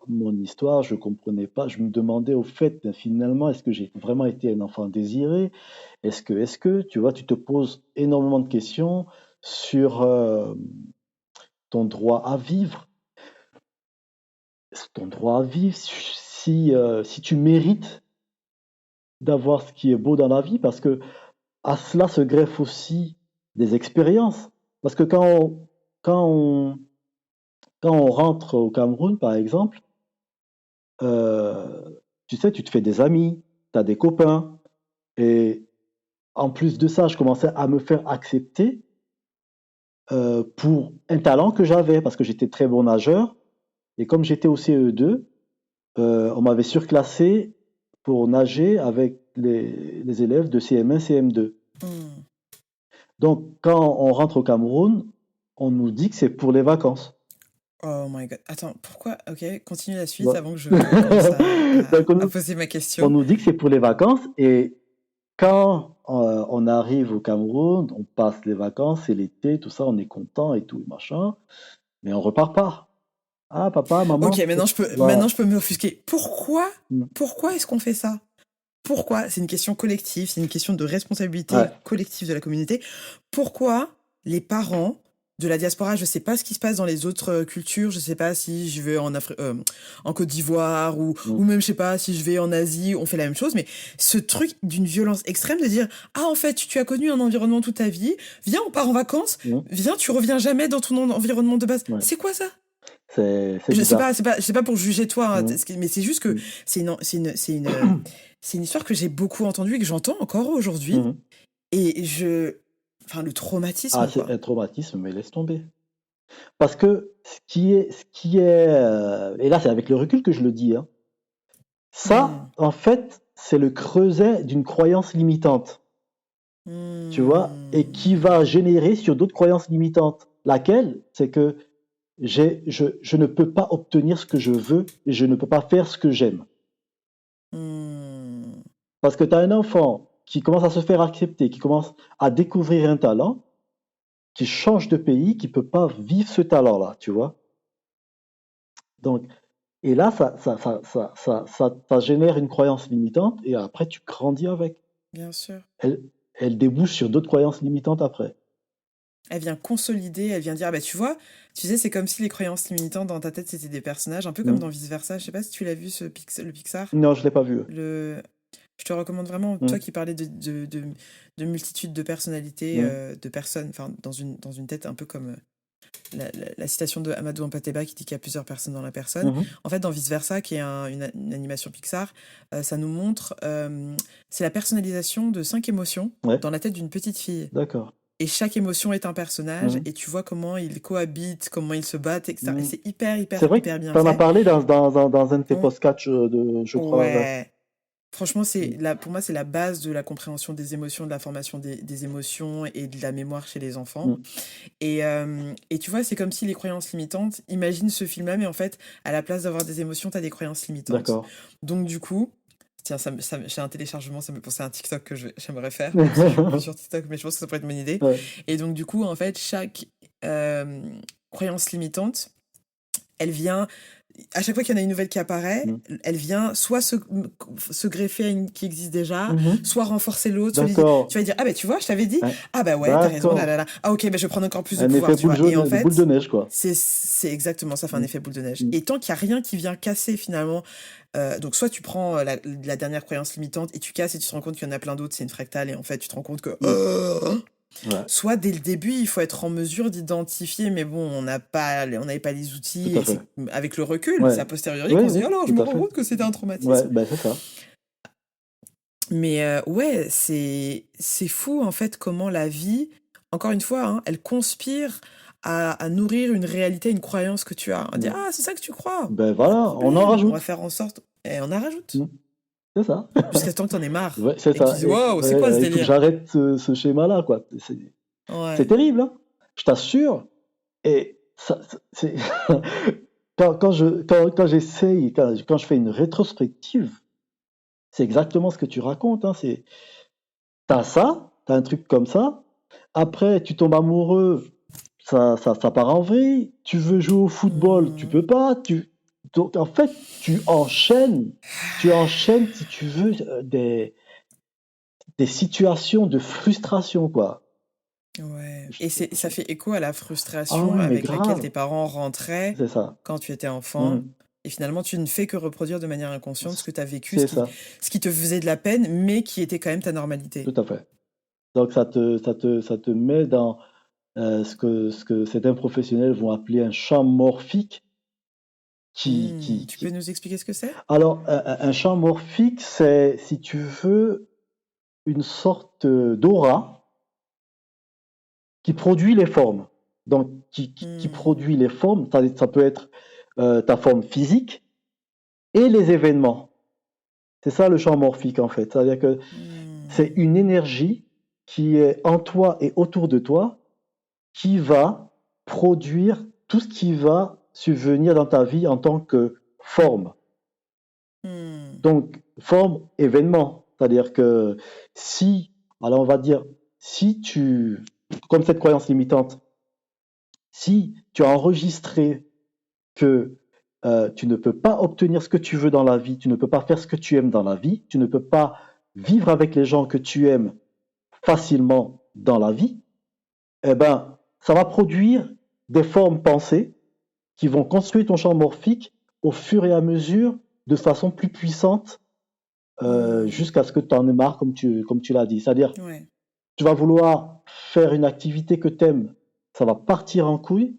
mon histoire, je me demandais au fait, ben, finalement, est-ce que j'ai vraiment été un enfant désiré? Est-ce que, tu vois, tu te poses énormément de questions sur ton droit à vivre, si tu mérites d'avoir ce qui est beau dans la vie, parce que à cela se greffent aussi des expériences. Parce que quand on, quand on rentre au Cameroun, par exemple, euh, tu sais, tu te fais des amis, tu as des copains. Et en plus de ça, je commençais à me faire accepter pour un talent que j'avais, parce que j'étais très bon nageur. Et comme j'étais au CE2, on m'avait surclassé pour nager avec les élèves de CM1, CM2. Donc, quand on rentre au Cameroun, on nous dit que c'est pour les vacances. Oh my god. Attends, pourquoi? Ok, continue la suite Ouais. avant que je commence Donc, à poser ma on question. nous dit que c'est pour les vacances et quand on arrive au Cameroun, on passe les vacances, c'est l'été, tout ça, on est content et tout, machin, mais on repart pas. Ah, papa, maman, Ok, voilà. maintenant je peux m'offusquer. Mm. Pourquoi est-ce qu'on fait ça? Pourquoi? C'est une question collective, c'est une question de responsabilité Ouais. collective de la communauté. Pourquoi les parents de la diaspora, je sais pas ce qui se passe dans les autres cultures, je sais pas si je vais en Côte d'Ivoire ou même je sais pas si je vais en Asie, on fait la même chose, mais ce truc d'une violence extrême de dire ah en fait tu as connu un environnement toute ta vie, viens on part en vacances, viens tu reviens jamais dans ton environnement de base. Ouais. C'est quoi ça? C'est Je sais bizarre. pas, c'est pas pour juger toi, hein, Mm. mais c'est juste que c'est une histoire que j'ai beaucoup entendue et que j'entends encore aujourd'hui. Mhm. Et je Enfin, le traumatisme, Ah, c'est quoi. un traumatisme, mais laisse tomber. Parce que et là c'est avec le recul que je le dis, hein, ça, Hmm. en fait, c'est le creuset d'une croyance limitante, tu vois, et qui Hmm. va générer sur d'autres croyances limitantes. Laquelle, c'est que je ne peux pas obtenir ce que je veux et je ne peux pas faire ce que j'aime. Hmm. Parce que tu as un enfant qui commence à se faire accepter, qui commence à découvrir un talent, qui change de pays, qui peut pas vivre ce talent-là, tu vois. Donc, et là, ça génère une croyance limitante et après, tu grandis avec. Bien sûr. Elle, elle débouche sur d'autres croyances limitantes après. Elle vient consolider, elle vient dire, bah tu vois, tu sais, c'est comme si les croyances limitantes dans ta tête, c'était des personnages, un peu comme dans Hmm. Vice Versa. Je sais pas si tu l'as vu, le Pixar. Non, je l'ai pas vu. Le... Je te recommande vraiment, toi Hmm. qui parlais de multitude de personnalités, Hmm. de personnes, enfin, dans une tête un peu comme la citation de Amadou Ampateba qui dit qu'il y a plusieurs personnes dans la personne. Mhm. En fait, dans Vice Versa, qui est une animation Pixar, ça nous montre, c'est la personnalisation de 5 émotions Ouais, dans la tête d'une petite fille. d'accord. Et chaque émotion est un personnage, Mhm. et tu vois comment ils cohabitent, comment ils se battent, etc. Et Hmm. c'est hyper, hyper, C'est vrai que hyper bien tu en as fait. parlé dans un de tes On- podcasts, je crois. Ouais. Ouais. Franchement, Hmm. pour moi, c'est la base de la compréhension des émotions, de la formation des émotions et de la mémoire chez les enfants. Hmm. Et tu vois, c'est comme si les croyances limitantes, imagine ce film-là, mais en fait, à la place d'avoir des émotions, t'as des croyances limitantes. D'accord. Donc, du coup, tiens, j'ai un téléchargement, ça me fait penser à un TikTok que j'aimerais faire, même si je suis plus sur TikTok, mais je pense que ça pourrait être une bonne idée. Ouais. Et donc, du coup, en fait, chaque euh, croyance limitante, elle vient, à chaque fois qu'il y en a une nouvelle qui apparaît, Hmm. elle vient soit se greffer à une qui existe déjà, Mhm. soit renforcer l'autre, soit lui dire, D'accord. tu vas dire, ah bah tu vois, je t'avais dit, Ouais. ah bah ouais, t'as raison, là là D'accord. là, ah ok, bah je vais prendre encore plus de Un pouvoir, effet tu vois. Et en de boule de fait, neige, quoi. c'est exactement ça, fait un Hmm. effet boule de neige. Hmm. Et tant qu'il n'y a rien qui vient casser finalement, donc soit tu prends la dernière croyance limitante et tu casses et tu te rends compte qu'il y en a plein d'autres, c'est une fractale, et en fait tu te rends compte que Hmm. Ouais, soit dès le début, il faut être en mesure d'identifier, mais bon, on n'avait pas les tout outils, à et fait. c'est avec le recul, c'est Ouais. a posteriori Oui, qu'on se dit, oui, alors je tout me à rends fait. compte que c'était un Ouais, traumatisme. ben c'est ça. Mais ouais, c'est fou en fait comment la vie, encore une fois, hein, elle conspire à nourrir une réalité, une croyance que tu as. À dire, Hmm. ah, c'est ça que tu crois, Ben pas de voilà, on en problème, on va rajoute. faire en sorte, et on en rajoute. Hmm. C'est ça. Jusqu'à temps que t'en aies marre, Ouais, c'est et que tu ça. dis, waouh, c'est quoi ce Il faut que délire? j'arrête ce schéma-là, quoi. C'est Ouais. terrible, hein. Je t'assure. Et ça, c'est quand j'essaye, quand je fais une rétrospective, c'est exactement ce que tu racontes, hein. T'as ça, t'as un truc comme ça. Après, tu tombes amoureux, ça part en vrille. Tu veux jouer au football, tu Mhm. peux pas. Donc, en fait, tu enchaînes, si tu veux, des situations de frustration, quoi. Ouais. Je- Et ça je- fait écho à la Ah frustration ouais, mais avec laquelle grave, tes parents rentraient c'est ça. quand tu étais enfant. Mhm. Et finalement, tu ne fais que reproduire de manière inconsciente ce que tu as vécu, C'est ça, ce qui te faisait de la peine, mais qui était quand même ta tout normalité. à fait. Donc ça te met dans ce que certains professionnels vont appeler un champ morphique Tu peux nous expliquer ce que c'est? Alors, un champ morphique, c'est, si tu veux, une sorte d'aura qui produit les formes. Donc, qui Hmm. produit les formes, ça peut être ta forme physique et les événements. C'est ça le champ morphique, en fait. C'est-à-dire que c'est Hmm. une énergie qui est en toi et autour de toi qui va produire tout ce qui va subvenir dans ta vie en tant que forme. Hmm. Donc, forme, événement. C'est-à-dire que si, alors on va dire, si tu, comme cette croyance limitante, si tu as enregistré que tu ne peux pas obtenir ce que tu veux dans la vie, tu ne peux pas faire ce que tu aimes dans la vie, tu ne peux pas vivre avec les gens que tu aimes facilement dans la vie, eh ben, ça va produire des formes pensées qui vont construire ton champ morphique au fur et à mesure de façon plus puissante Hmm. jusqu'à ce que tu en aies marre, comme tu l'as dit. C'est-à-dire, Ouais. tu vas vouloir faire une activité que tu aimes, ça va partir en couille.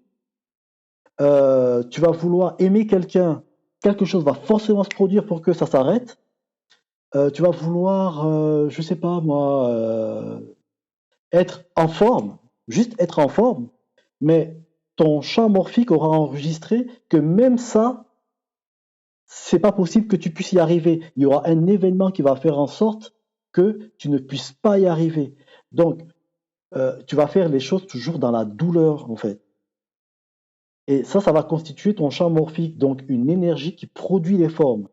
Tu vas vouloir aimer quelqu'un, quelque chose va forcément se produire pour que ça s'arrête. Tu vas vouloir, je sais pas moi, être en forme, juste être en forme, mais ton champ morphique aura enregistré que même ça, c'est pas possible que tu puisses y arriver. Il y aura un événement qui va faire en sorte que tu ne puisses pas y arriver. Donc, tu vas faire les choses toujours dans la douleur, en fait. Et ça va constituer ton champ morphique, donc une énergie qui produit les formes.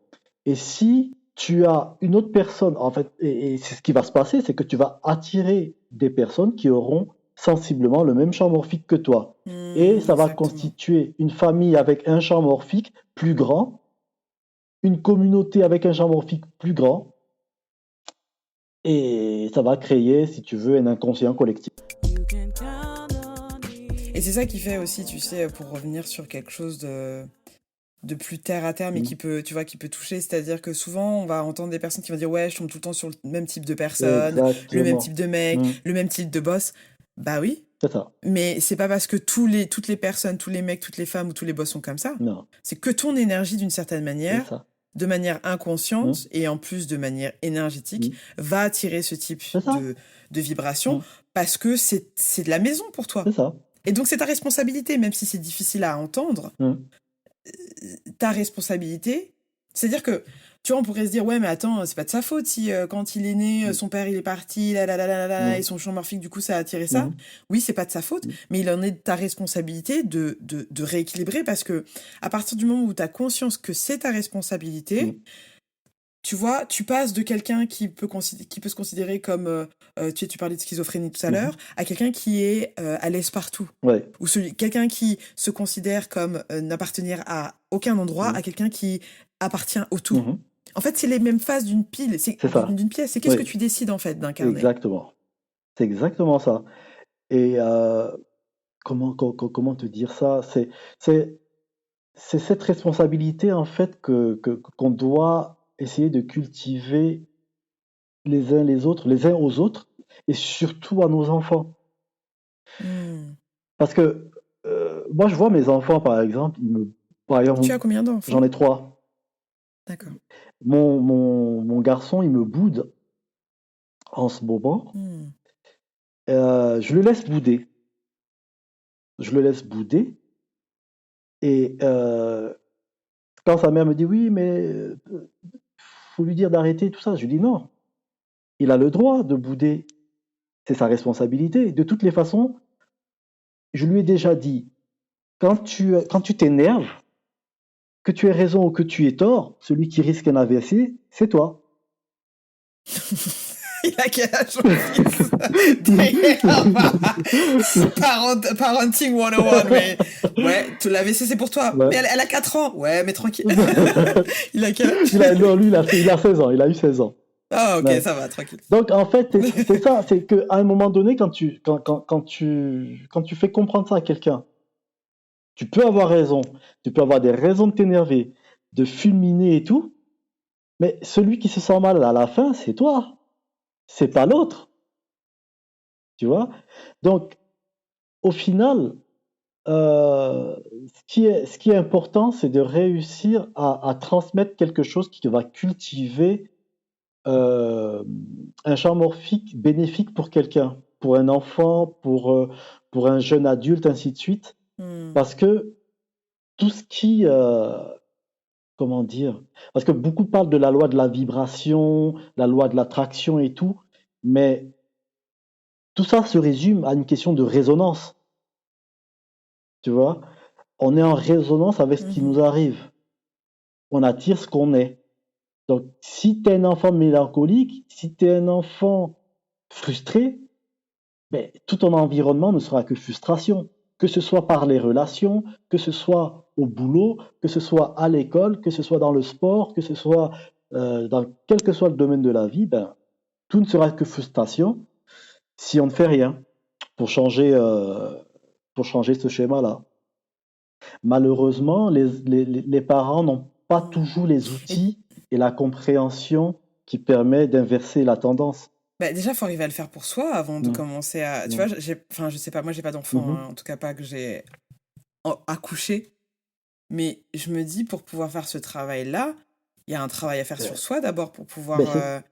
Et si tu as une autre personne, en fait, et c'est ce qui va se passer, c'est que tu vas attirer des personnes qui auront sensiblement le même champ morphique que toi. Et ça va Exactement. constituer une famille avec un champ morphique plus grand, une communauté avec un champ morphique plus grand, et ça va créer, si tu veux, un inconscient collectif. Et c'est ça qui fait aussi, tu sais, pour revenir sur quelque chose de plus terre à terre, mais Mm. qui peut, tu vois, qui peut toucher. C'est-à-dire que souvent, on va entendre des personnes qui vont dire, ouais, je tombe tout le temps sur le même type de personne, le même type Exactement. de mec, Mm. le même type de boss. Bah oui, C'est ça. mais c'est pas parce que toutes les personnes, tous les mecs, toutes les femmes ou tous les boss sont comme ça. Non, C'est que ton énergie, d'une certaine c'est manière, ça. de manière Mm. inconsciente et en plus de manière énergétique, Mm. va attirer ce type C'est ça. de vibration Mm. parce que c'est de la maison pour C'est toi. ça. Et donc c'est ta responsabilité, même si c'est difficile à entendre, Mm. ta responsabilité. C'est-à-dire que, tu vois, on pourrait se dire, ouais, mais attends, c'est pas de sa faute si quand il est né, Mm. son père il est parti, là, là, là, là, là, là, et Non. son champ morphique, du coup, ça a attiré ça. Mhm. Oui, c'est pas de sa faute, Mm. mais il en est de ta responsabilité de rééquilibrer parce que à partir du moment où tu as conscience que c'est ta responsabilité, Mm. tu vois, tu passes de quelqu'un qui peut se considérer comme, tu parlais de schizophrénie tout à Mhm. l'heure, à quelqu'un qui est à l'aise partout. Ouais. Ou quelqu'un qui se considère comme n'appartenir à aucun endroit, Mm. à quelqu'un qui appartient au tout. Mhm. En fait, c'est les mêmes phases d'une pile, c'est C'est ça. d'une pièce. C'est qu'est-ce que Oui, tu décides en fait d'incarner. exactement. C'est exactement ça. Et comment te dire ça? C'est, c'est cette responsabilité en fait qu'on doit essayer de cultiver les uns les autres, les uns aux autres, et surtout à nos enfants. Hmm. Parce que moi, je vois mes enfants, par exemple, par Tu exemple, as combien j'en d'enfants? ai trois. D'accord. Mon garçon, il me boude en ce moment. Hmm. Je le laisse bouder. Je le laisse bouder. Et quand sa mère me dit oui, mais faut lui dire d'arrêter tout ça, je lui dis non. Il a le droit de bouder. C'est sa responsabilité. De toutes les façons, je lui ai déjà dit, quand tu t'énerves, que tu aies raison ou que tu aies tort, celui qui risque un AVC, c'est toi. Il a quel âge son fils? D'ailleurs, parenting 101, mais ouais, la WC c'est pour toi. Ouais. Mais elle a 4 ans. Ouais, mais tranquille. Il a quel âge? Non, lui, il a 16 ans, il a eu 16 ans. Ah, ok, Ouais. ça va, tranquille. Donc, en fait, c'est ça, c'est qu'à un moment donné, quand tu fais comprendre ça à quelqu'un, tu peux avoir raison, tu peux avoir des raisons de t'énerver, de fulminer et tout, mais celui qui se sent mal à la fin, c'est toi, c'est pas l'autre, tu vois. Donc, au final, ce qui est important, c'est de réussir à transmettre quelque chose qui va cultiver euh, un champ morphique bénéfique pour quelqu'un, pour un enfant, pour un jeune adulte, ainsi de suite. Hmm. Parce que tout ce qui, comment dire, parce que beaucoup parlent de la loi de la vibration, la loi de l'attraction et tout, mais tout ça se résume à une question de résonance, tu vois. On est en résonance avec ce qui Mhm. nous arrive. On attire ce qu'on est. Donc, si tu es un enfant mélancolique, si tu es un enfant frustré, mais tout ton environnement ne sera que frustration, que ce soit par les relations, que ce soit au boulot, que ce soit à l'école, que ce soit dans le sport, que ce soit dans quel que soit le domaine de la vie, ben, tout ne sera que frustration si on ne fait rien pour changer ce schéma-là. Malheureusement, les parents n'ont pas Hmm. toujours les Et outils et la compréhension qui permet d'inverser la tendance. bah, déjà, faut arriver à le faire pour soi avant de Mm, commencer à. Tu mm, vois, enfin, je sais pas, moi j'ai pas d'enfant, mhm. hein, en tout cas pas que j'ai accouché, mais je me dis pour pouvoir faire ce travail-là, il y a un travail à faire sur Euh, soi d'abord pour ben pouvoir c'est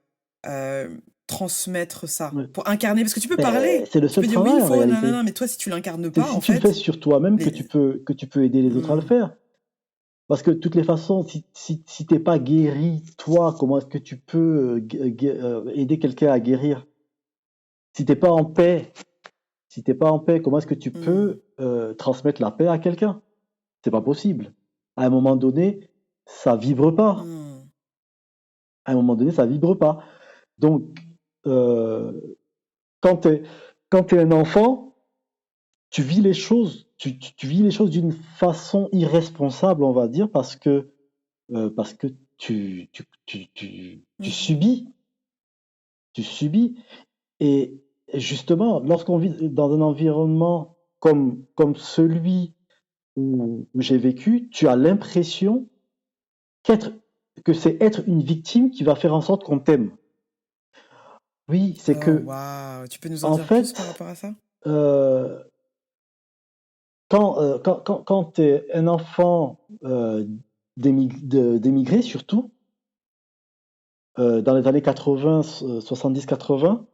euh, transmettre ça, Ouais. pour incarner, parce que tu peux Ben, parler, c'est le tu seul peux dire oui, il travail en faut, réalité. nanana, mais toi, si tu l'incarnes C'est pas, si en tu le fais fait, sur toi-même les... que tu peux aider les autres à le Hmm, faire. Parce que de toutes les façons, si t'es pas guéri, toi, comment est-ce que tu peux aider quelqu'un à guérir? Si t'es pas en paix, si t'es pas en paix, comment est-ce que tu hmm, peux transmettre la paix à quelqu'un? C'est pas possible. À un moment donné, ça vibre pas. hmm. À un moment donné, ça vibre pas. Donc, euh, quand t'es quand t'es un enfant, tu vis les choses, tu vis les choses d'une façon irresponsable, on va dire, parce que tu Mhm. subis, tu subis. Et justement, lorsqu'on vit dans un environnement comme celui où j'ai vécu, tu as l'impression qu'être, que c'est être une victime qui va faire en sorte qu'on t'aime. Oui, c'est Oh, que, waouh, tu peux nous en en dire plus par fait, rapport à ça? euh, quand tu es un enfant d'émigrés, surtout, dans les années 80, 70-80,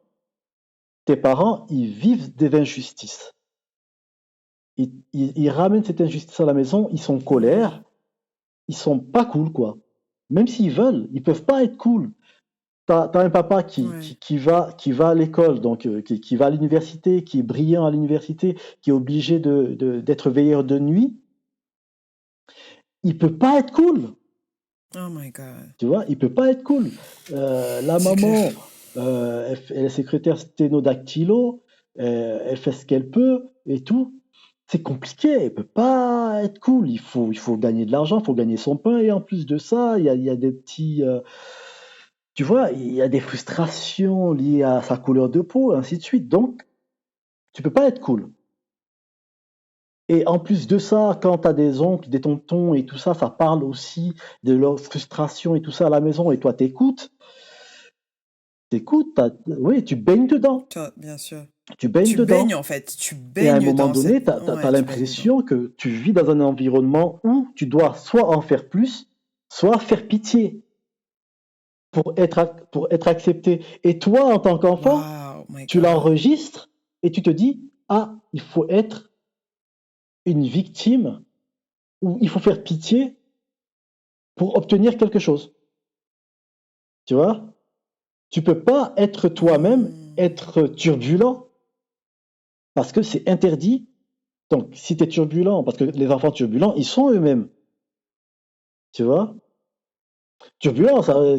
tes parents, ils vivent des injustices. Ils ramènent cette injustice à la maison, ils sont en Hmm, colère, ils sont pas cool, quoi. Même s'ils veulent, ils peuvent pas être cool. T'as un papa ouais. qui va à l'école, donc qui va à l'université, qui est brillant à l'université, qui est obligé d'être veilleur de nuit. Il peut pas être cool, Oh my God. tu vois, il peut pas être cool. La C'est clair. maman, elle est secrétaire sténodactylo, elle fait ce qu'elle peut et tout. C'est compliqué, elle peut pas être cool. Il faut gagner de l'argent, il faut gagner son pain. Et en plus de ça, il y a des petits, tu vois, il y a des frustrations liées à sa couleur de peau, et ainsi de suite. Donc, tu peux pas être cool. Et en plus de ça, quand tu as des oncles, des tontons et tout ça, ça parle aussi de leurs frustrations et tout ça à la maison, et toi, oui, tu baignes dedans. Bien sûr. Tu baignes Tu baignes, dedans. en fait. Tu Et à un baignes moment dans cette... donné, tu as Ouais, tu baignes dedans. l'impression que tu vis dans un environnement où tu dois soit en faire plus, soit faire pitié pour être accepté. Et toi, en tant qu'enfant, Wow, my tu God. l'enregistres et tu te dis, ah, il faut être une victime ou il faut faire pitié pour obtenir quelque chose. Tu vois? Tu peux pas être toi-même, Hmm. être turbulent parce que c'est interdit. Donc, si tu es turbulent, parce que les enfants turbulents, ils sont eux-mêmes. Tu vois? Turbulent, Hmm.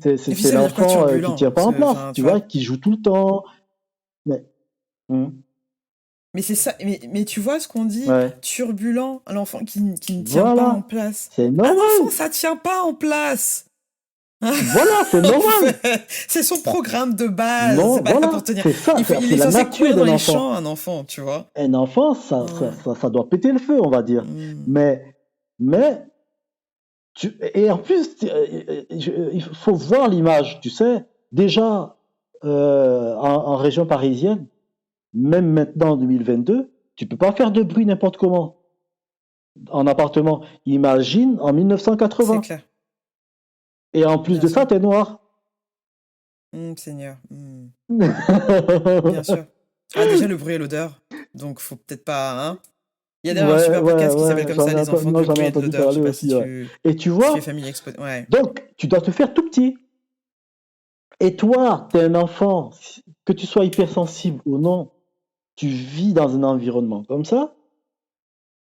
Et puis c'est ça veut dire quoi l'enfant qui turbulent? tient pas Parce en que, place, enfin, tu tu vois. vois, qui joue tout le temps. Mais, hmm, Mais c'est ça. Mais tu vois ce qu'on dit? ouais. Turbulent, l'enfant qui ne tient pas en Voilà. place. C'est Un enfant, normal. ça tient pas en place. Voilà, c'est En normal. fait, c'est son programme de base. C'est Non, pas là pour voilà. tenir. C'est ça. Il C'est est la censé nature courir dans d'un les enfant. champs, un enfant, tu vois. Un enfant, Ouais. ça doit péter le feu, on va dire. Hmm. Mais, mais, et en plus, il faut voir l'image, tu sais. Déjà, en région parisienne, même maintenant en 2022, tu peux pas faire de bruit n'importe comment en appartement. Imagine en C'est 1980. clair. Et en plus Bien de ça, sûr. t'es noir. Seigneur. Bien sûr. Ah, déjà, le bruit et l'odeur. Donc, faut peut-être pas, hein. Il y a d'ailleurs un Ouais, super ouais, podcast qui s'appelle ouais, comme ça, Les enfants moi du j'en ai bruit et de entendu l'odeur. Je sais parler pas si aussi, ouais. tu, Et tu si tu es vois, familier expo. Ouais. donc tu dois te faire tout petit. Et toi, t'es un enfant, que tu sois hypersensible ou non, tu vis dans un environnement comme ça,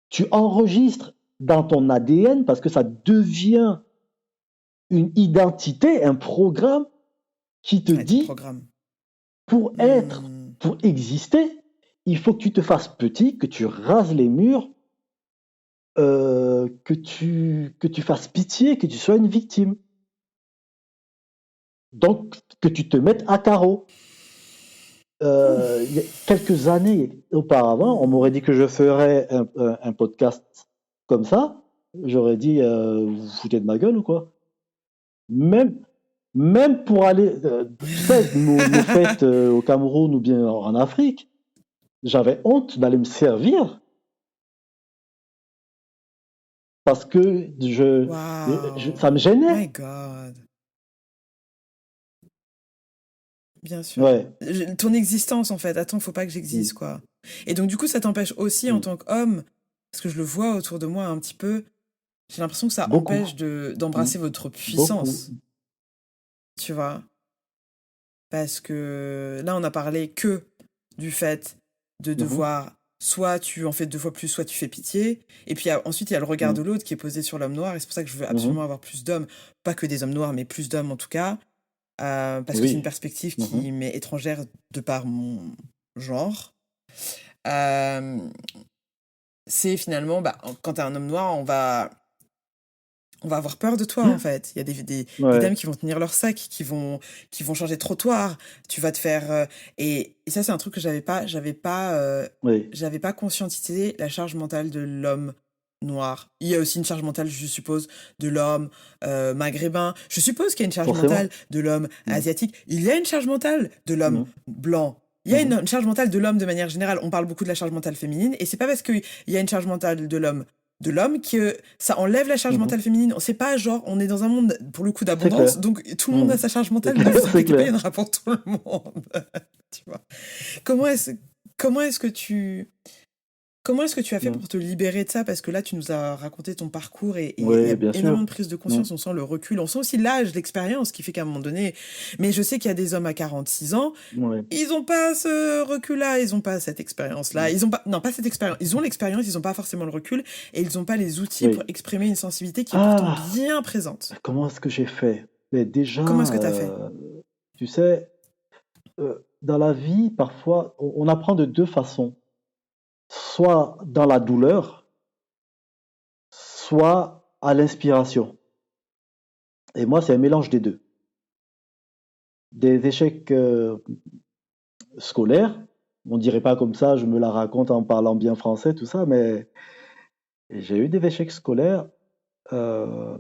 tu enregistres dans ton ADN parce que ça devient une identité, un programme qui te Ouais, ton dit programme. pour être, Hmm. pour exister, il faut que tu te fasses petit, que tu rases les murs, que tu fasses pitié, que tu sois une victime. Donc, que tu te mettes à carreau. Il y a quelques années auparavant, on m'aurait dit Hmm. que je ferais un podcast comme ça. J'aurais dit, vous vous foutez de ma gueule ou quoi? Même, même pour aller, tu sais, nos fêtes au Cameroun ou bien en Afrique, j'avais honte d'aller me servir parce que ça me Wow. My gênait. God. bien sûr. Ouais. Ton existence, en fait. Attends, faut pas que Mm. j'existe, quoi. Et donc, du coup, ça t'empêche aussi, en Mm. tant qu'homme, parce que je le vois autour de moi un petit peu, j'ai l'impression que ça Beaucoup. empêche Mm. d'embrasser votre Beaucoup. puissance, tu vois. Parce que là, on a parlé que du fait de Mhm. devoir, soit tu en fais 2 fois plus, soit tu fais pitié. Et puis ensuite, il y a le regard Mm. de l'autre qui est posé sur l'homme noir. Et c'est pour ça que je veux absolument Mhm. avoir plus d'hommes. Pas que des hommes noirs, mais plus d'hommes en tout cas. Parce que c'est une Oui. perspective Mhm. qui m'est étrangère de par mon genre. Euh, c'est finalement, bah, quand t'es un homme noir, on va avoir peur de toi, en fait. Il y a des dames Ouais. qui vont tenir leur sac, qui vont changer de trottoir. Tu vas te faire. Et ça, c'est un truc que Oui. j'avais pas conscientisé la charge mentale de l'homme noir. Il y a aussi une charge mentale, je suppose, de l'homme maghrébin. Je suppose qu'il y a une charge mentale Forcément. de l'homme Mm. asiatique. Il y a une charge mentale de l'homme Mm. blanc. Il y a Mhm. une charge mentale de l'homme de manière générale. On parle beaucoup de la charge mentale féminine. Et c'est pas parce qu'il y a une charge mentale de l'homme que ça enlève la charge Mhm. mentale féminine. C'est pas genre, on est dans un monde, pour le coup, C'est d'abondance, clair. donc tout le monde Mm. a sa charge C'est mentale, ne clair. vous C'est inquiétez pas, il y clair. en aura pour tout le monde. Tu vois. Comment est-ce, comment est-ce que tu, Comment est-ce que tu as fait Mm. pour te libérer de ça? Parce que là, tu nous as raconté ton parcours et il y Oui, a bien énormément sûr. de prise de Mm. conscience, on sent le recul, on sent aussi l'âge, l'expérience qui fait qu'à un moment donné, mais je sais qu'il y a des hommes à 46 ans, Ouais. ils ont pas ce recul-là, ils ont pas cette expérience-là, Mm. ils ont pas, non, pas cette expérience, ils ont l'expérience, ils ont pas forcément le recul et ils ont pas les outils pour Oui. exprimer une sensibilité qui est pourtant Ah, bien présente. comment est-ce que j'ai fait? Mais Comment est-ce déjà, que tu as fait? tu sais, dans la vie, parfois, on apprend de deux façons. Soit dans la douleur, soit à l'inspiration. Et moi, c'est un mélange des deux. Des échecs scolaires, on dirait pas comme ça, je me la raconte en parlant bien français, tout ça, mais j'ai eu des échecs scolaires euh,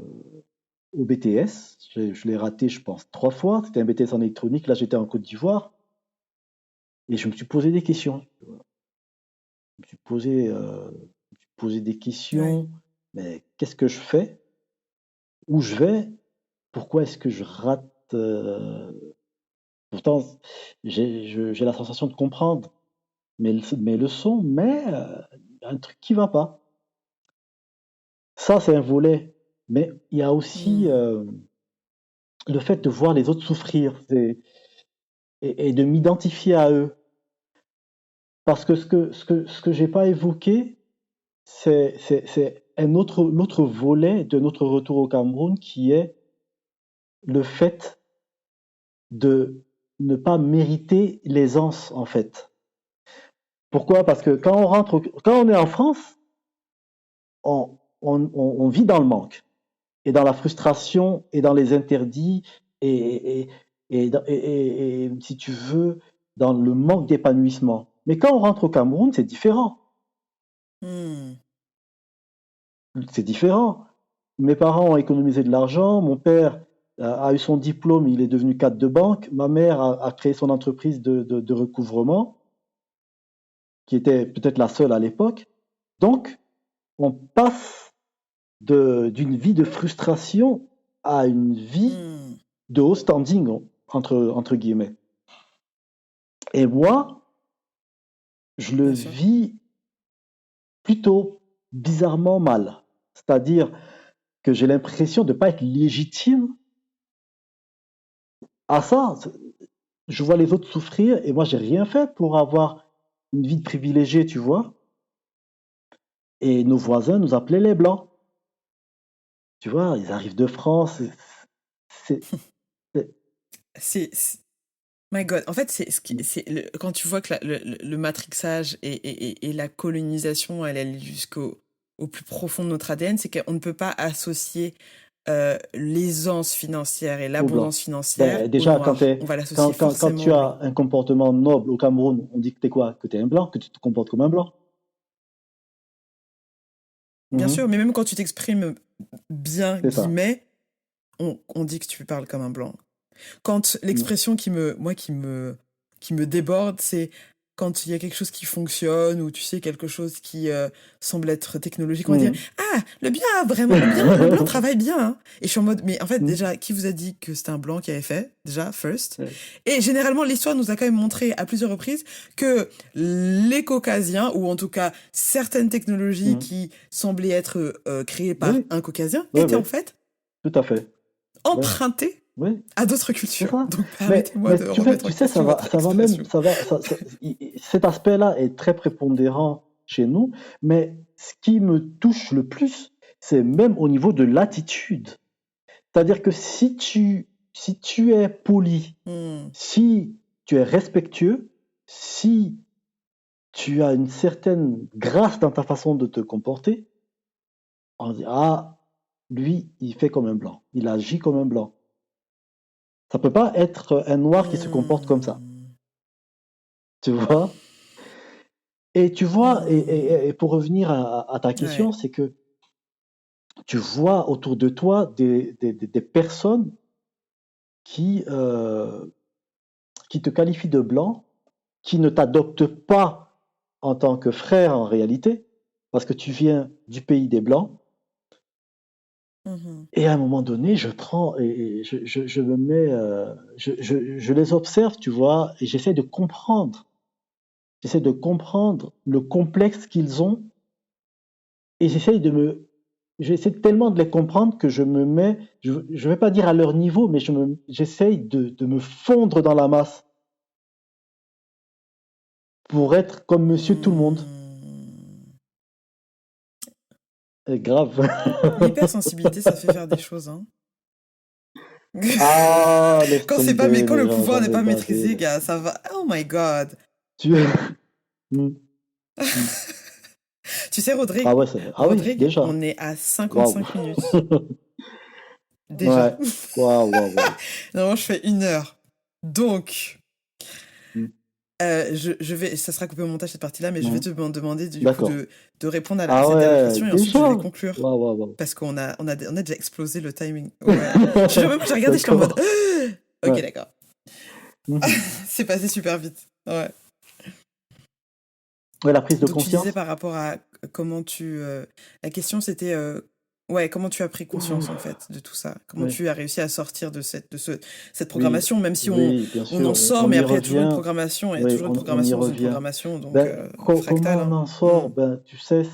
au BTS. Je l'ai raté, je pense, 3 fois. C'était un BTS en électronique. Là, j'étais en Côte d'Ivoire et je me suis posé des questions. Je me suis posé des Ouais. questions. Mais qu'est-ce que je fais? Où je vais? Pourquoi est-ce que je rate? Pourtant, j'ai la sensation de comprendre mes leçons, mais il y a un truc qui va pas. Ça, c'est un volet. Mais il y a aussi Hmm. le fait de voir les autres souffrir et de m'identifier à eux. Parce que ce que j'ai pas évoqué, c'est l'autre volet de notre retour au Cameroun qui est le fait de ne pas mériter l'aisance, en fait. Pourquoi? Parce que quand on est en France, on vit dans le manque et dans la frustration et dans les interdits et si tu veux, dans le manque d'épanouissement. Mais quand on rentre au Cameroun, c'est différent. Hmm. C'est différent. Mes parents ont économisé de l'argent, mon père a eu son diplôme, il est devenu cadre de banque, ma mère a créé son entreprise de recouvrement, qui était peut-être la seule à l'époque. Donc, on passe d'une vie de frustration à une vie Hmm. de haut standing, entre guillemets. Et moi, je le Bien sûr. vis plutôt bizarrement mal. C'est-à-dire que j'ai l'impression de ne pas être légitime à ça. Je vois les autres souffrir et moi, j'ai rien fait pour avoir une vie privilégiée, tu vois. Et nos voisins nous appelaient les Blancs. Tu vois, ils arrivent de France. C'est, c'est- C'est, My God, en fait, quand tu vois que le matrixage et la colonisation, elle est au plus profond de notre ADN, c'est qu'on ne peut pas associer l'aisance financière et aux Blancs. l'abondance financière Ben, au déjà, noir. On va l'associer quand forcément tu au blanc. as un comportement noble au Cameroun, on dit que t'es quoi? Que t'es un Blanc, que tu te comportes comme un Blanc. Bien sûr, Mhm. mais même quand tu t'exprimes bien, C'est ça. guillemets, on dit que tu parles comme un blanc. Quand Mm. l'expression qui me déborde, c'est quand il y a quelque chose qui fonctionne ou tu sais quelque chose qui semble être technologique, on va dire Mhm. ah le bien vraiment le blanc travaille bien hein. Et je suis en mode mais en fait Mhm. déjà qui vous a dit que c'était un blanc qui avait fait déjà first Ouais. et généralement l'histoire nous a quand même montré à plusieurs reprises que les caucasiens ou en tout cas certaines technologies Mhm. qui semblaient être créées par Oui, un caucasien oui, étaient oui, en fait tout à fait. Ouais, empruntées oui, à d'autres c'est cultures. ça. Donc permettez-moi Mais de tu remettre en sais, question votre ça va même, expression. ça va, cet aspect-là est très prépondérant chez nous, mais ce qui me touche le plus, c'est même au niveau de l'attitude. C'est-à-dire que si tu es poli, Hmm. si tu es respectueux, si tu as une certaine grâce dans ta façon de te comporter, on dit, ah, lui, il fait comme un blanc, il agit comme un blanc. Ça peut pas être un noir qui se comporte comme ça, Hmm. tu vois? Et tu vois, Hmm. et pour revenir à ta question, Ouais. c'est que tu vois autour de toi des personnes qui, qui te qualifient de blanc, qui ne t'adoptent pas en tant que frère en réalité, parce que tu viens du pays des blancs. Mhm. Et à un moment donné, je prends et je me mets, je les observe, tu vois, et j'essaie de comprendre. J'essaie de comprendre le complexe qu'ils ont et j'essaie tellement de les comprendre que je me mets, je vais pas dire à leur niveau, mais j'essaye de me fondre dans la masse pour être comme monsieur tout le monde. Hmm. Et grave. L'hypersensibilité, ça fait faire des choses, hein. Ah, laisse Quand c'est pas, mais tomber, quand les le gens, pouvoir j'en n'est ai pas bavé, maîtrisé, laisse gars, tomber. ça va. Oh my God. Tu Mm, mm. Tu sais, Ah ouais, ah oui, Rodrigue, déjà. on est à Waouh. 55 minutes. Déjà. Ouais. Waouh, waouh, waouh. Normalement, je fais 1 heure. Donc, Mm, je vais, ça sera coupé au montage cette partie-là, mais je vais mm. te demander du coup D'accord. de répondre à Ah cette dernière ouais, question et ensuite je déjà? vais Waouh, conclure. waouh, waouh. Parce qu'on a déjà explosé le timing. Ouais. Je jure, même que j'ai regardé, j'étais en mode. D'accord. Ok, Ouais. d'accord. Mhm. C'est passé super vite. Ouais. Ouais, la prise de Donc tu disais conscience. par rapport à comment tu... la question c'était... ouais, comment tu as pris conscience en Ouh, fait de tout ça? Comment ouais. tu as réussi à sortir de cette Oui, programmation, même si oui, bien on sûr, en sort, on mais y après il y a toujours une revient. programmation, il y a Oui, toujours une on y programmation dans une revient. programmation, donc Ben, fractal, comment on hein. en Hmm. sort? Ben, tu sais,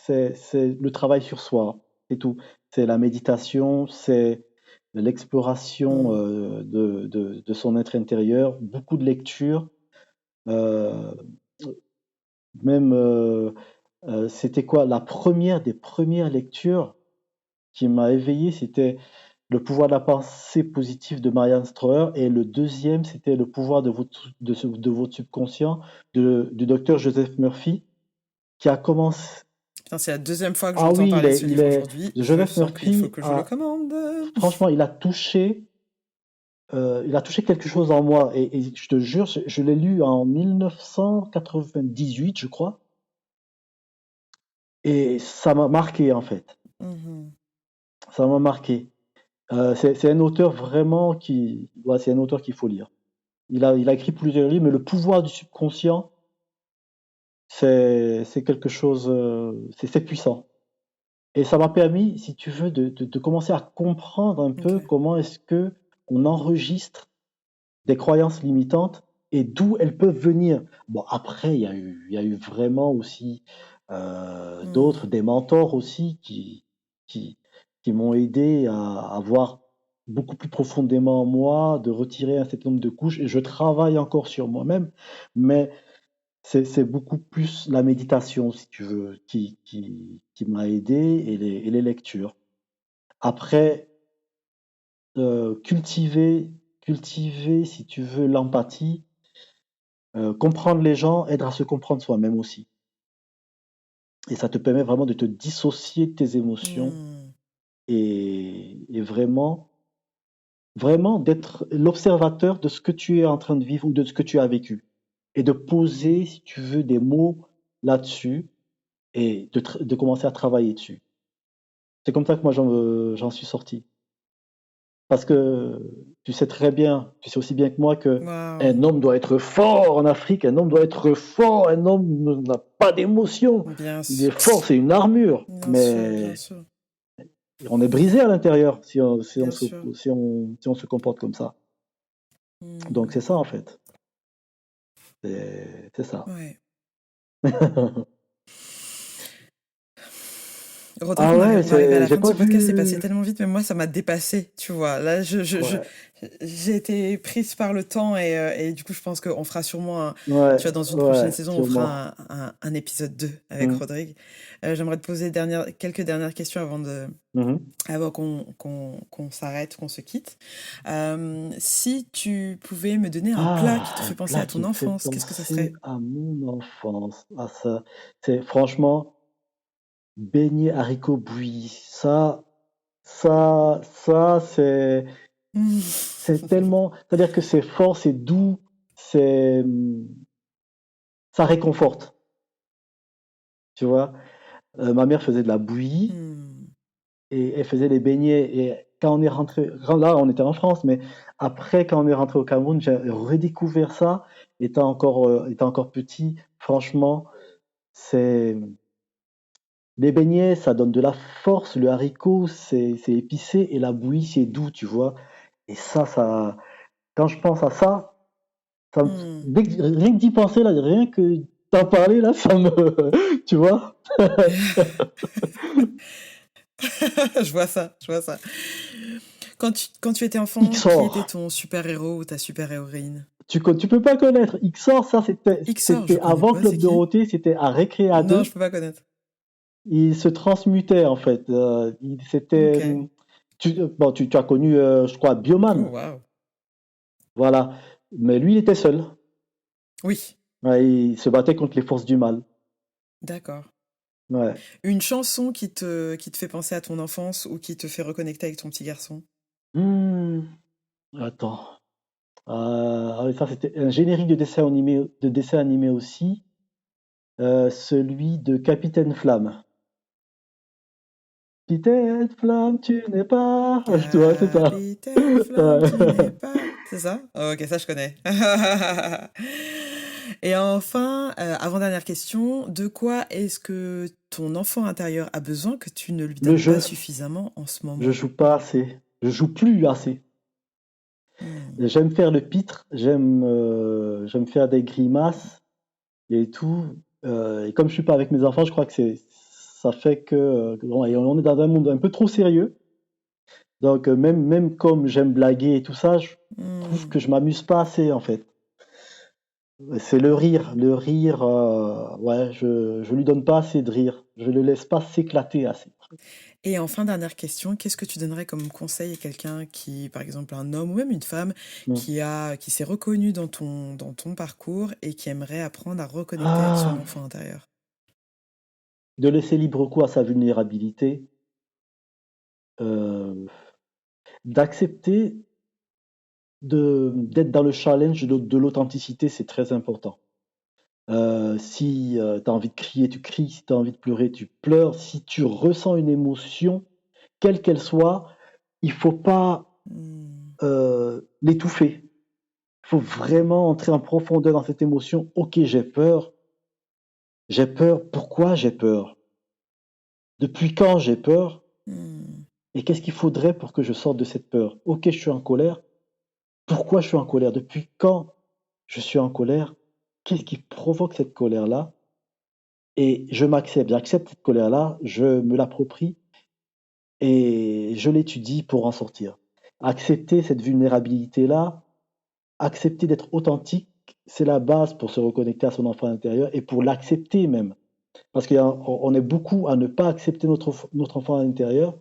c'est le travail sur soi, c'est tout. C'est la méditation, c'est l'exploration Hmm. de son être intérieur, beaucoup de lectures, euh, même, c'était quoi? La première des premières lectures qui m'a éveillé, c'était Le pouvoir de la pensée positive de Marianne Stroer et le deuxième, c'était Le pouvoir de votre subconscient du docteur Joseph Murphy qui a commencé. Putain, c'est la deuxième fois que Ah j'entends oui, parler de ce il livre est, aujourd'hui. Je Joseph sens qu'il faut Murphy que je le a, commande. franchement, il a touché quelque chose en moi et je te jure, je l'ai lu en 1998, je crois, et ça m'a marqué en fait. Mhm. Ça m'a marqué. C'est un auteur vraiment ouais, c'est un auteur qu'il faut lire. Il a écrit plusieurs livres, mais Le pouvoir du subconscient, c'est quelque chose, c'est puissant. Et ça m'a permis, si tu veux, de commencer à comprendre un Ok. peu comment est-ce que on enregistre des croyances limitantes et d'où elles peuvent venir. Bon, après, il y a eu vraiment aussi d'autres, Hmm. des mentors aussi qui, qui m'ont aidé à voir beaucoup plus profondément en moi, de retirer un certain nombre de couches. Et je travaille encore sur moi-même, mais c'est beaucoup plus la méditation, si tu veux, qui m'a aidé et les lectures. Après, cultiver, si tu veux, l'empathie, comprendre les gens aide à se comprendre soi-même aussi. Et ça te permet vraiment de te dissocier de tes émotions Hmm. et vraiment, vraiment d'être l'observateur de ce que tu es en train de vivre ou de ce que tu as vécu. Et de poser, si tu veux, des mots là-dessus et de commencer à travailler dessus. C'est comme ça que moi j'en suis sorti. Parce que tu sais très bien, tu sais aussi bien que moi que Waouh. un homme doit être fort en Afrique, un homme doit être fort, un homme n'a pas d'émotion. Bien Il est sûr. fort, c'est une armure, Bien sûr, bien mais sûr, on est brisé à l'intérieur bien sûr. si on se comporte comme ça. Donc Hmm. c'est ça en fait, c'est ça. Ouais. Rodrigue, Ah ouais, on arrive à la j'ai fin de pas ce podcast, c'est passé vu. tellement vite, mais moi, ça m'a dépassé, tu vois. Là, Ouais, j'ai été prise par le temps et du coup, je pense qu'on fera sûrement, ouais, tu vois, dans une prochaine ouais, saison, on sûrement. fera un épisode 2 avec Hmm, Rodrigue. J'aimerais te poser quelques dernières questions mhm. avant qu'on s'arrête, qu'on se quitte. Si tu pouvais me donner un plat qui te Un fait penser à plat qui ton me fait enfance, qu'est-ce que ça penser serait? à mon enfance. Ah ça, c'est franchement beignets haricots bouillis. Ça, c'est tellement, c'est-à-dire que c'est fort, c'est doux, c'est, ça réconforte, tu vois. Ma mère faisait de la bouillie Hmm. et elle faisait les beignets. Et quand on est rentré, là, on était en France, mais après, quand on est rentré au Cameroun, j'ai redécouvert ça, étant encore petit. Franchement, c'est, les beignets, ça donne de la force. Le haricot, c'est épicé et la bouillie, c'est doux, tu vois. Et ça, quand je pense à ça, Hmm. rien que d'y penser, là, rien que d'en parler, là, ça me, tu vois. Je vois ça, je vois ça. Quand tu étais enfant, qui était XOR. ton super-héros ou ta super-héroïne? Tu peux pas connaître. XOR, ça, XOR, je c'était connais avant pas, c'est Club qui? Dorothée, c'était à Récréa Non, je 2. peux pas connaître. Il se transmutait, en fait. C'était, Ok. bon, tu as connu, je crois, Oh, Bioman. waouh. Voilà. Mais lui, il était seul. Oui, Ouais, il se battait contre les forces du mal. d'accord. Ouais. Une chanson qui te fait penser à ton enfance ou qui te fait reconnecter avec ton petit garçon? Hmm, attends. Ah oui, ça, c'était un générique de dessin animé aussi. Celui de Capitaine Flamme. Capitaine Flamme, tu n'es pas. Tu vois, c'est ça. Capitaine Flamme, tu n'es Ouais. pas. C'est ça? Oh, ok, ça je connais. Et enfin, avant-dernière question, de quoi est-ce que ton enfant intérieur a besoin que tu ne lui Le donnes pas jeu, suffisamment en ce je moment? joue pas assez. Je joue plus assez. Hmm. J'aime faire le pitre, j'aime faire des grimaces et tout. Et comme je suis pas avec mes enfants, je crois que ça fait que bon, et on est dans un monde un peu trop sérieux. Donc même comme j'aime blaguer et tout ça, je trouve Hmm. que je m'amuse pas assez en fait. C'est le rire, ouais, je lui donne pas assez de rire. Je le laisse pas s'éclater assez. Et enfin, dernière question, qu'est-ce que tu donnerais comme conseil à quelqu'un qui, par exemple, un homme ou même une femme, Mm. qui s'est reconnu dans ton parcours et qui aimerait apprendre à reconnecter avec son Ah, enfant intérieur? de laisser libre cours à sa vulnérabilité, euh, d'accepter d'être dans le challenge de l'authenticité, c'est très important. Si tu as envie de crier, tu cries. Si tu as envie de pleurer, tu pleures. Si tu ressens une émotion, quelle qu'elle soit, il faut pas Hmm. l'étouffer. Il faut vraiment entrer en profondeur dans cette émotion. Ok, j'ai peur. J'ai peur. Pourquoi j'ai peur? Depuis quand j'ai peur? Hmm. Et qu'est-ce qu'il faudrait pour que je sorte de cette peur? Ok, je suis en colère. Pourquoi je suis en colère? Depuis quand je suis en colère? Qu'est-ce qui provoque cette colère-là? Et je m'accepte, j'accepte cette colère-là, je me l'approprie et je l'étudie pour en sortir. Accepter cette vulnérabilité-là, accepter d'être authentique, c'est la base pour se reconnecter à son enfant intérieur et pour l'accepter même. Parce qu'on est beaucoup à ne pas accepter notre enfant intérieur,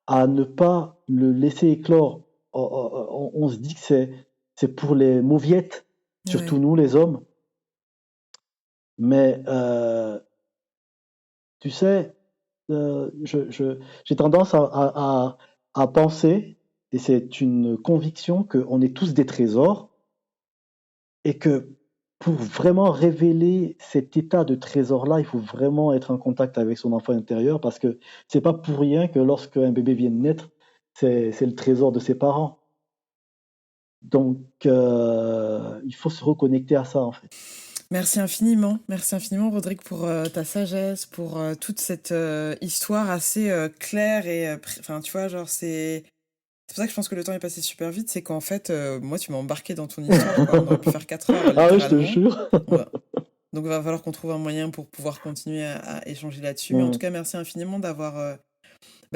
à ne pas le laisser éclore. On se dit que c'est pour les mauviettes, surtout Ouais. nous les hommes. Mais tu sais, j'ai tendance à penser, et c'est une conviction, qu'on est tous des trésors et que pour vraiment révéler cet état de trésor-là, il faut vraiment être en contact avec son enfant intérieur parce que c'est pas pour rien que lorsqu'un bébé vient de naître, c'est le trésor de ses parents. Donc, il faut se reconnecter à ça, en fait. Merci infiniment, Rodrigue, pour ta sagesse, pour toute cette histoire assez claire et, enfin, tu vois, genre c'est pour ça que je pense que le temps est passé super vite, c'est qu'en fait, moi, tu m'as embarqué dans ton histoire, quoi. On aurait pu faire 4 heures, Ah oui, je te littéralement. jure. Donc, il va falloir qu'on trouve un moyen pour pouvoir continuer à échanger là-dessus. Mais en Mm. tout cas, merci infiniment d'avoir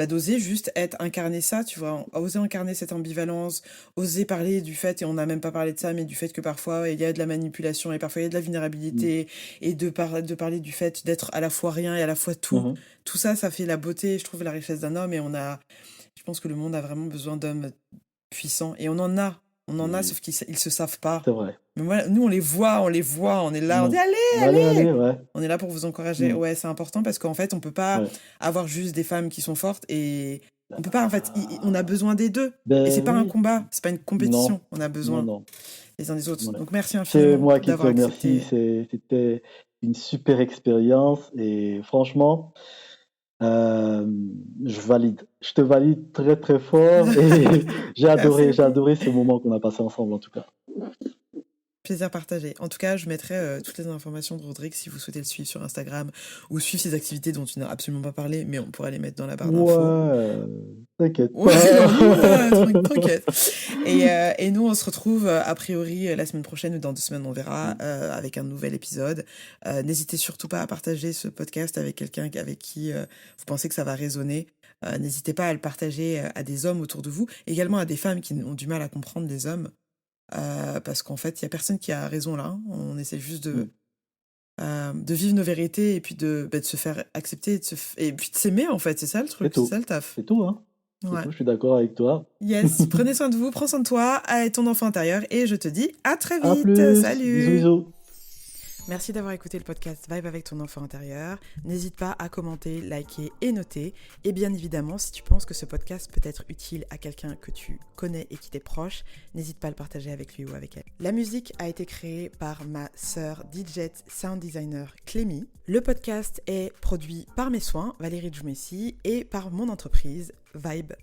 d'oser juste incarner ça, tu vois, oser incarner cette ambivalence, oser parler du fait, et on n'a même pas parlé de ça, mais du fait que parfois il y a de la manipulation et parfois il y a de la vulnérabilité, et de parler du fait d'être à la fois rien et à la fois tout. Mhm. Tout ça, ça fait la beauté, je trouve, la richesse d'un homme, et je pense que le monde a vraiment besoin d'hommes puissants, et on en a, Oui, sauf qu'ils se savent pas. c'est vrai. Mais moi, nous, on les voit, on est là, on dit Mm. allez, Allez, ouais. on est là pour vous encourager. Mm. Ouais, c'est important parce qu'en fait, on peut pas Ouais. avoir juste des femmes qui sont fortes et on peut pas, en fait, on a besoin des deux. Et Ben c'est pas un oui, combat, c'est pas une compétition. non, On a non, besoin non. les uns des autres. Ouais. Donc, merci C'est infiniment moi qui te d'avoir remercie. accepté. C'était une super expérience et franchement, euh, je valide. Je te valide très très fort et Merci j'ai beaucoup. adoré ce moment qu'on a passé ensemble en tout cas. Plaisir partagé. En tout cas, je mettrai toutes les informations de Rodrigue si vous souhaitez le suivre sur Instagram ou suivre ses activités dont tu n'as absolument pas parlé, mais on pourra les mettre dans la barre d'infos. Ouais, t'inquiète Ouais, pas. non, nous, t'inquiète. Et nous, on se retrouve a priori la semaine prochaine ou dans 2 semaines, on verra, avec un nouvel épisode. N'hésitez surtout pas à partager ce podcast avec quelqu'un avec qui vous pensez que ça va résonner. N'hésitez pas à le partager à des hommes autour de vous, également à des femmes qui ont du mal à comprendre les hommes, parce qu'en fait, il y a personne qui a raison là. Hein. On essaie juste de vivre nos vérités et puis de se faire accepter et puis de s'aimer en fait. C'est ça le C'est truc, c'est tout. ça le taf. C'est tout, hein. C'est Ouais. tout, je suis d'accord avec toi. Yes, prenez soin de vous, prends soin de toi, et ton enfant intérieur, et je te dis à très À vite. plus. Salut! Bisous. Merci d'avoir écouté le podcast Vibe avec ton enfant intérieur. N'hésite pas à commenter, liker et noter. Et bien évidemment, si tu penses que ce podcast peut être utile à quelqu'un que tu connais et qui t'est proche, n'hésite pas à le partager avec lui ou avec elle. La musique a été créée par ma sœur DJ sound designer Clémy. Le podcast est produit par mes soins, Valérie Djoumessi, et par mon entreprise Vibe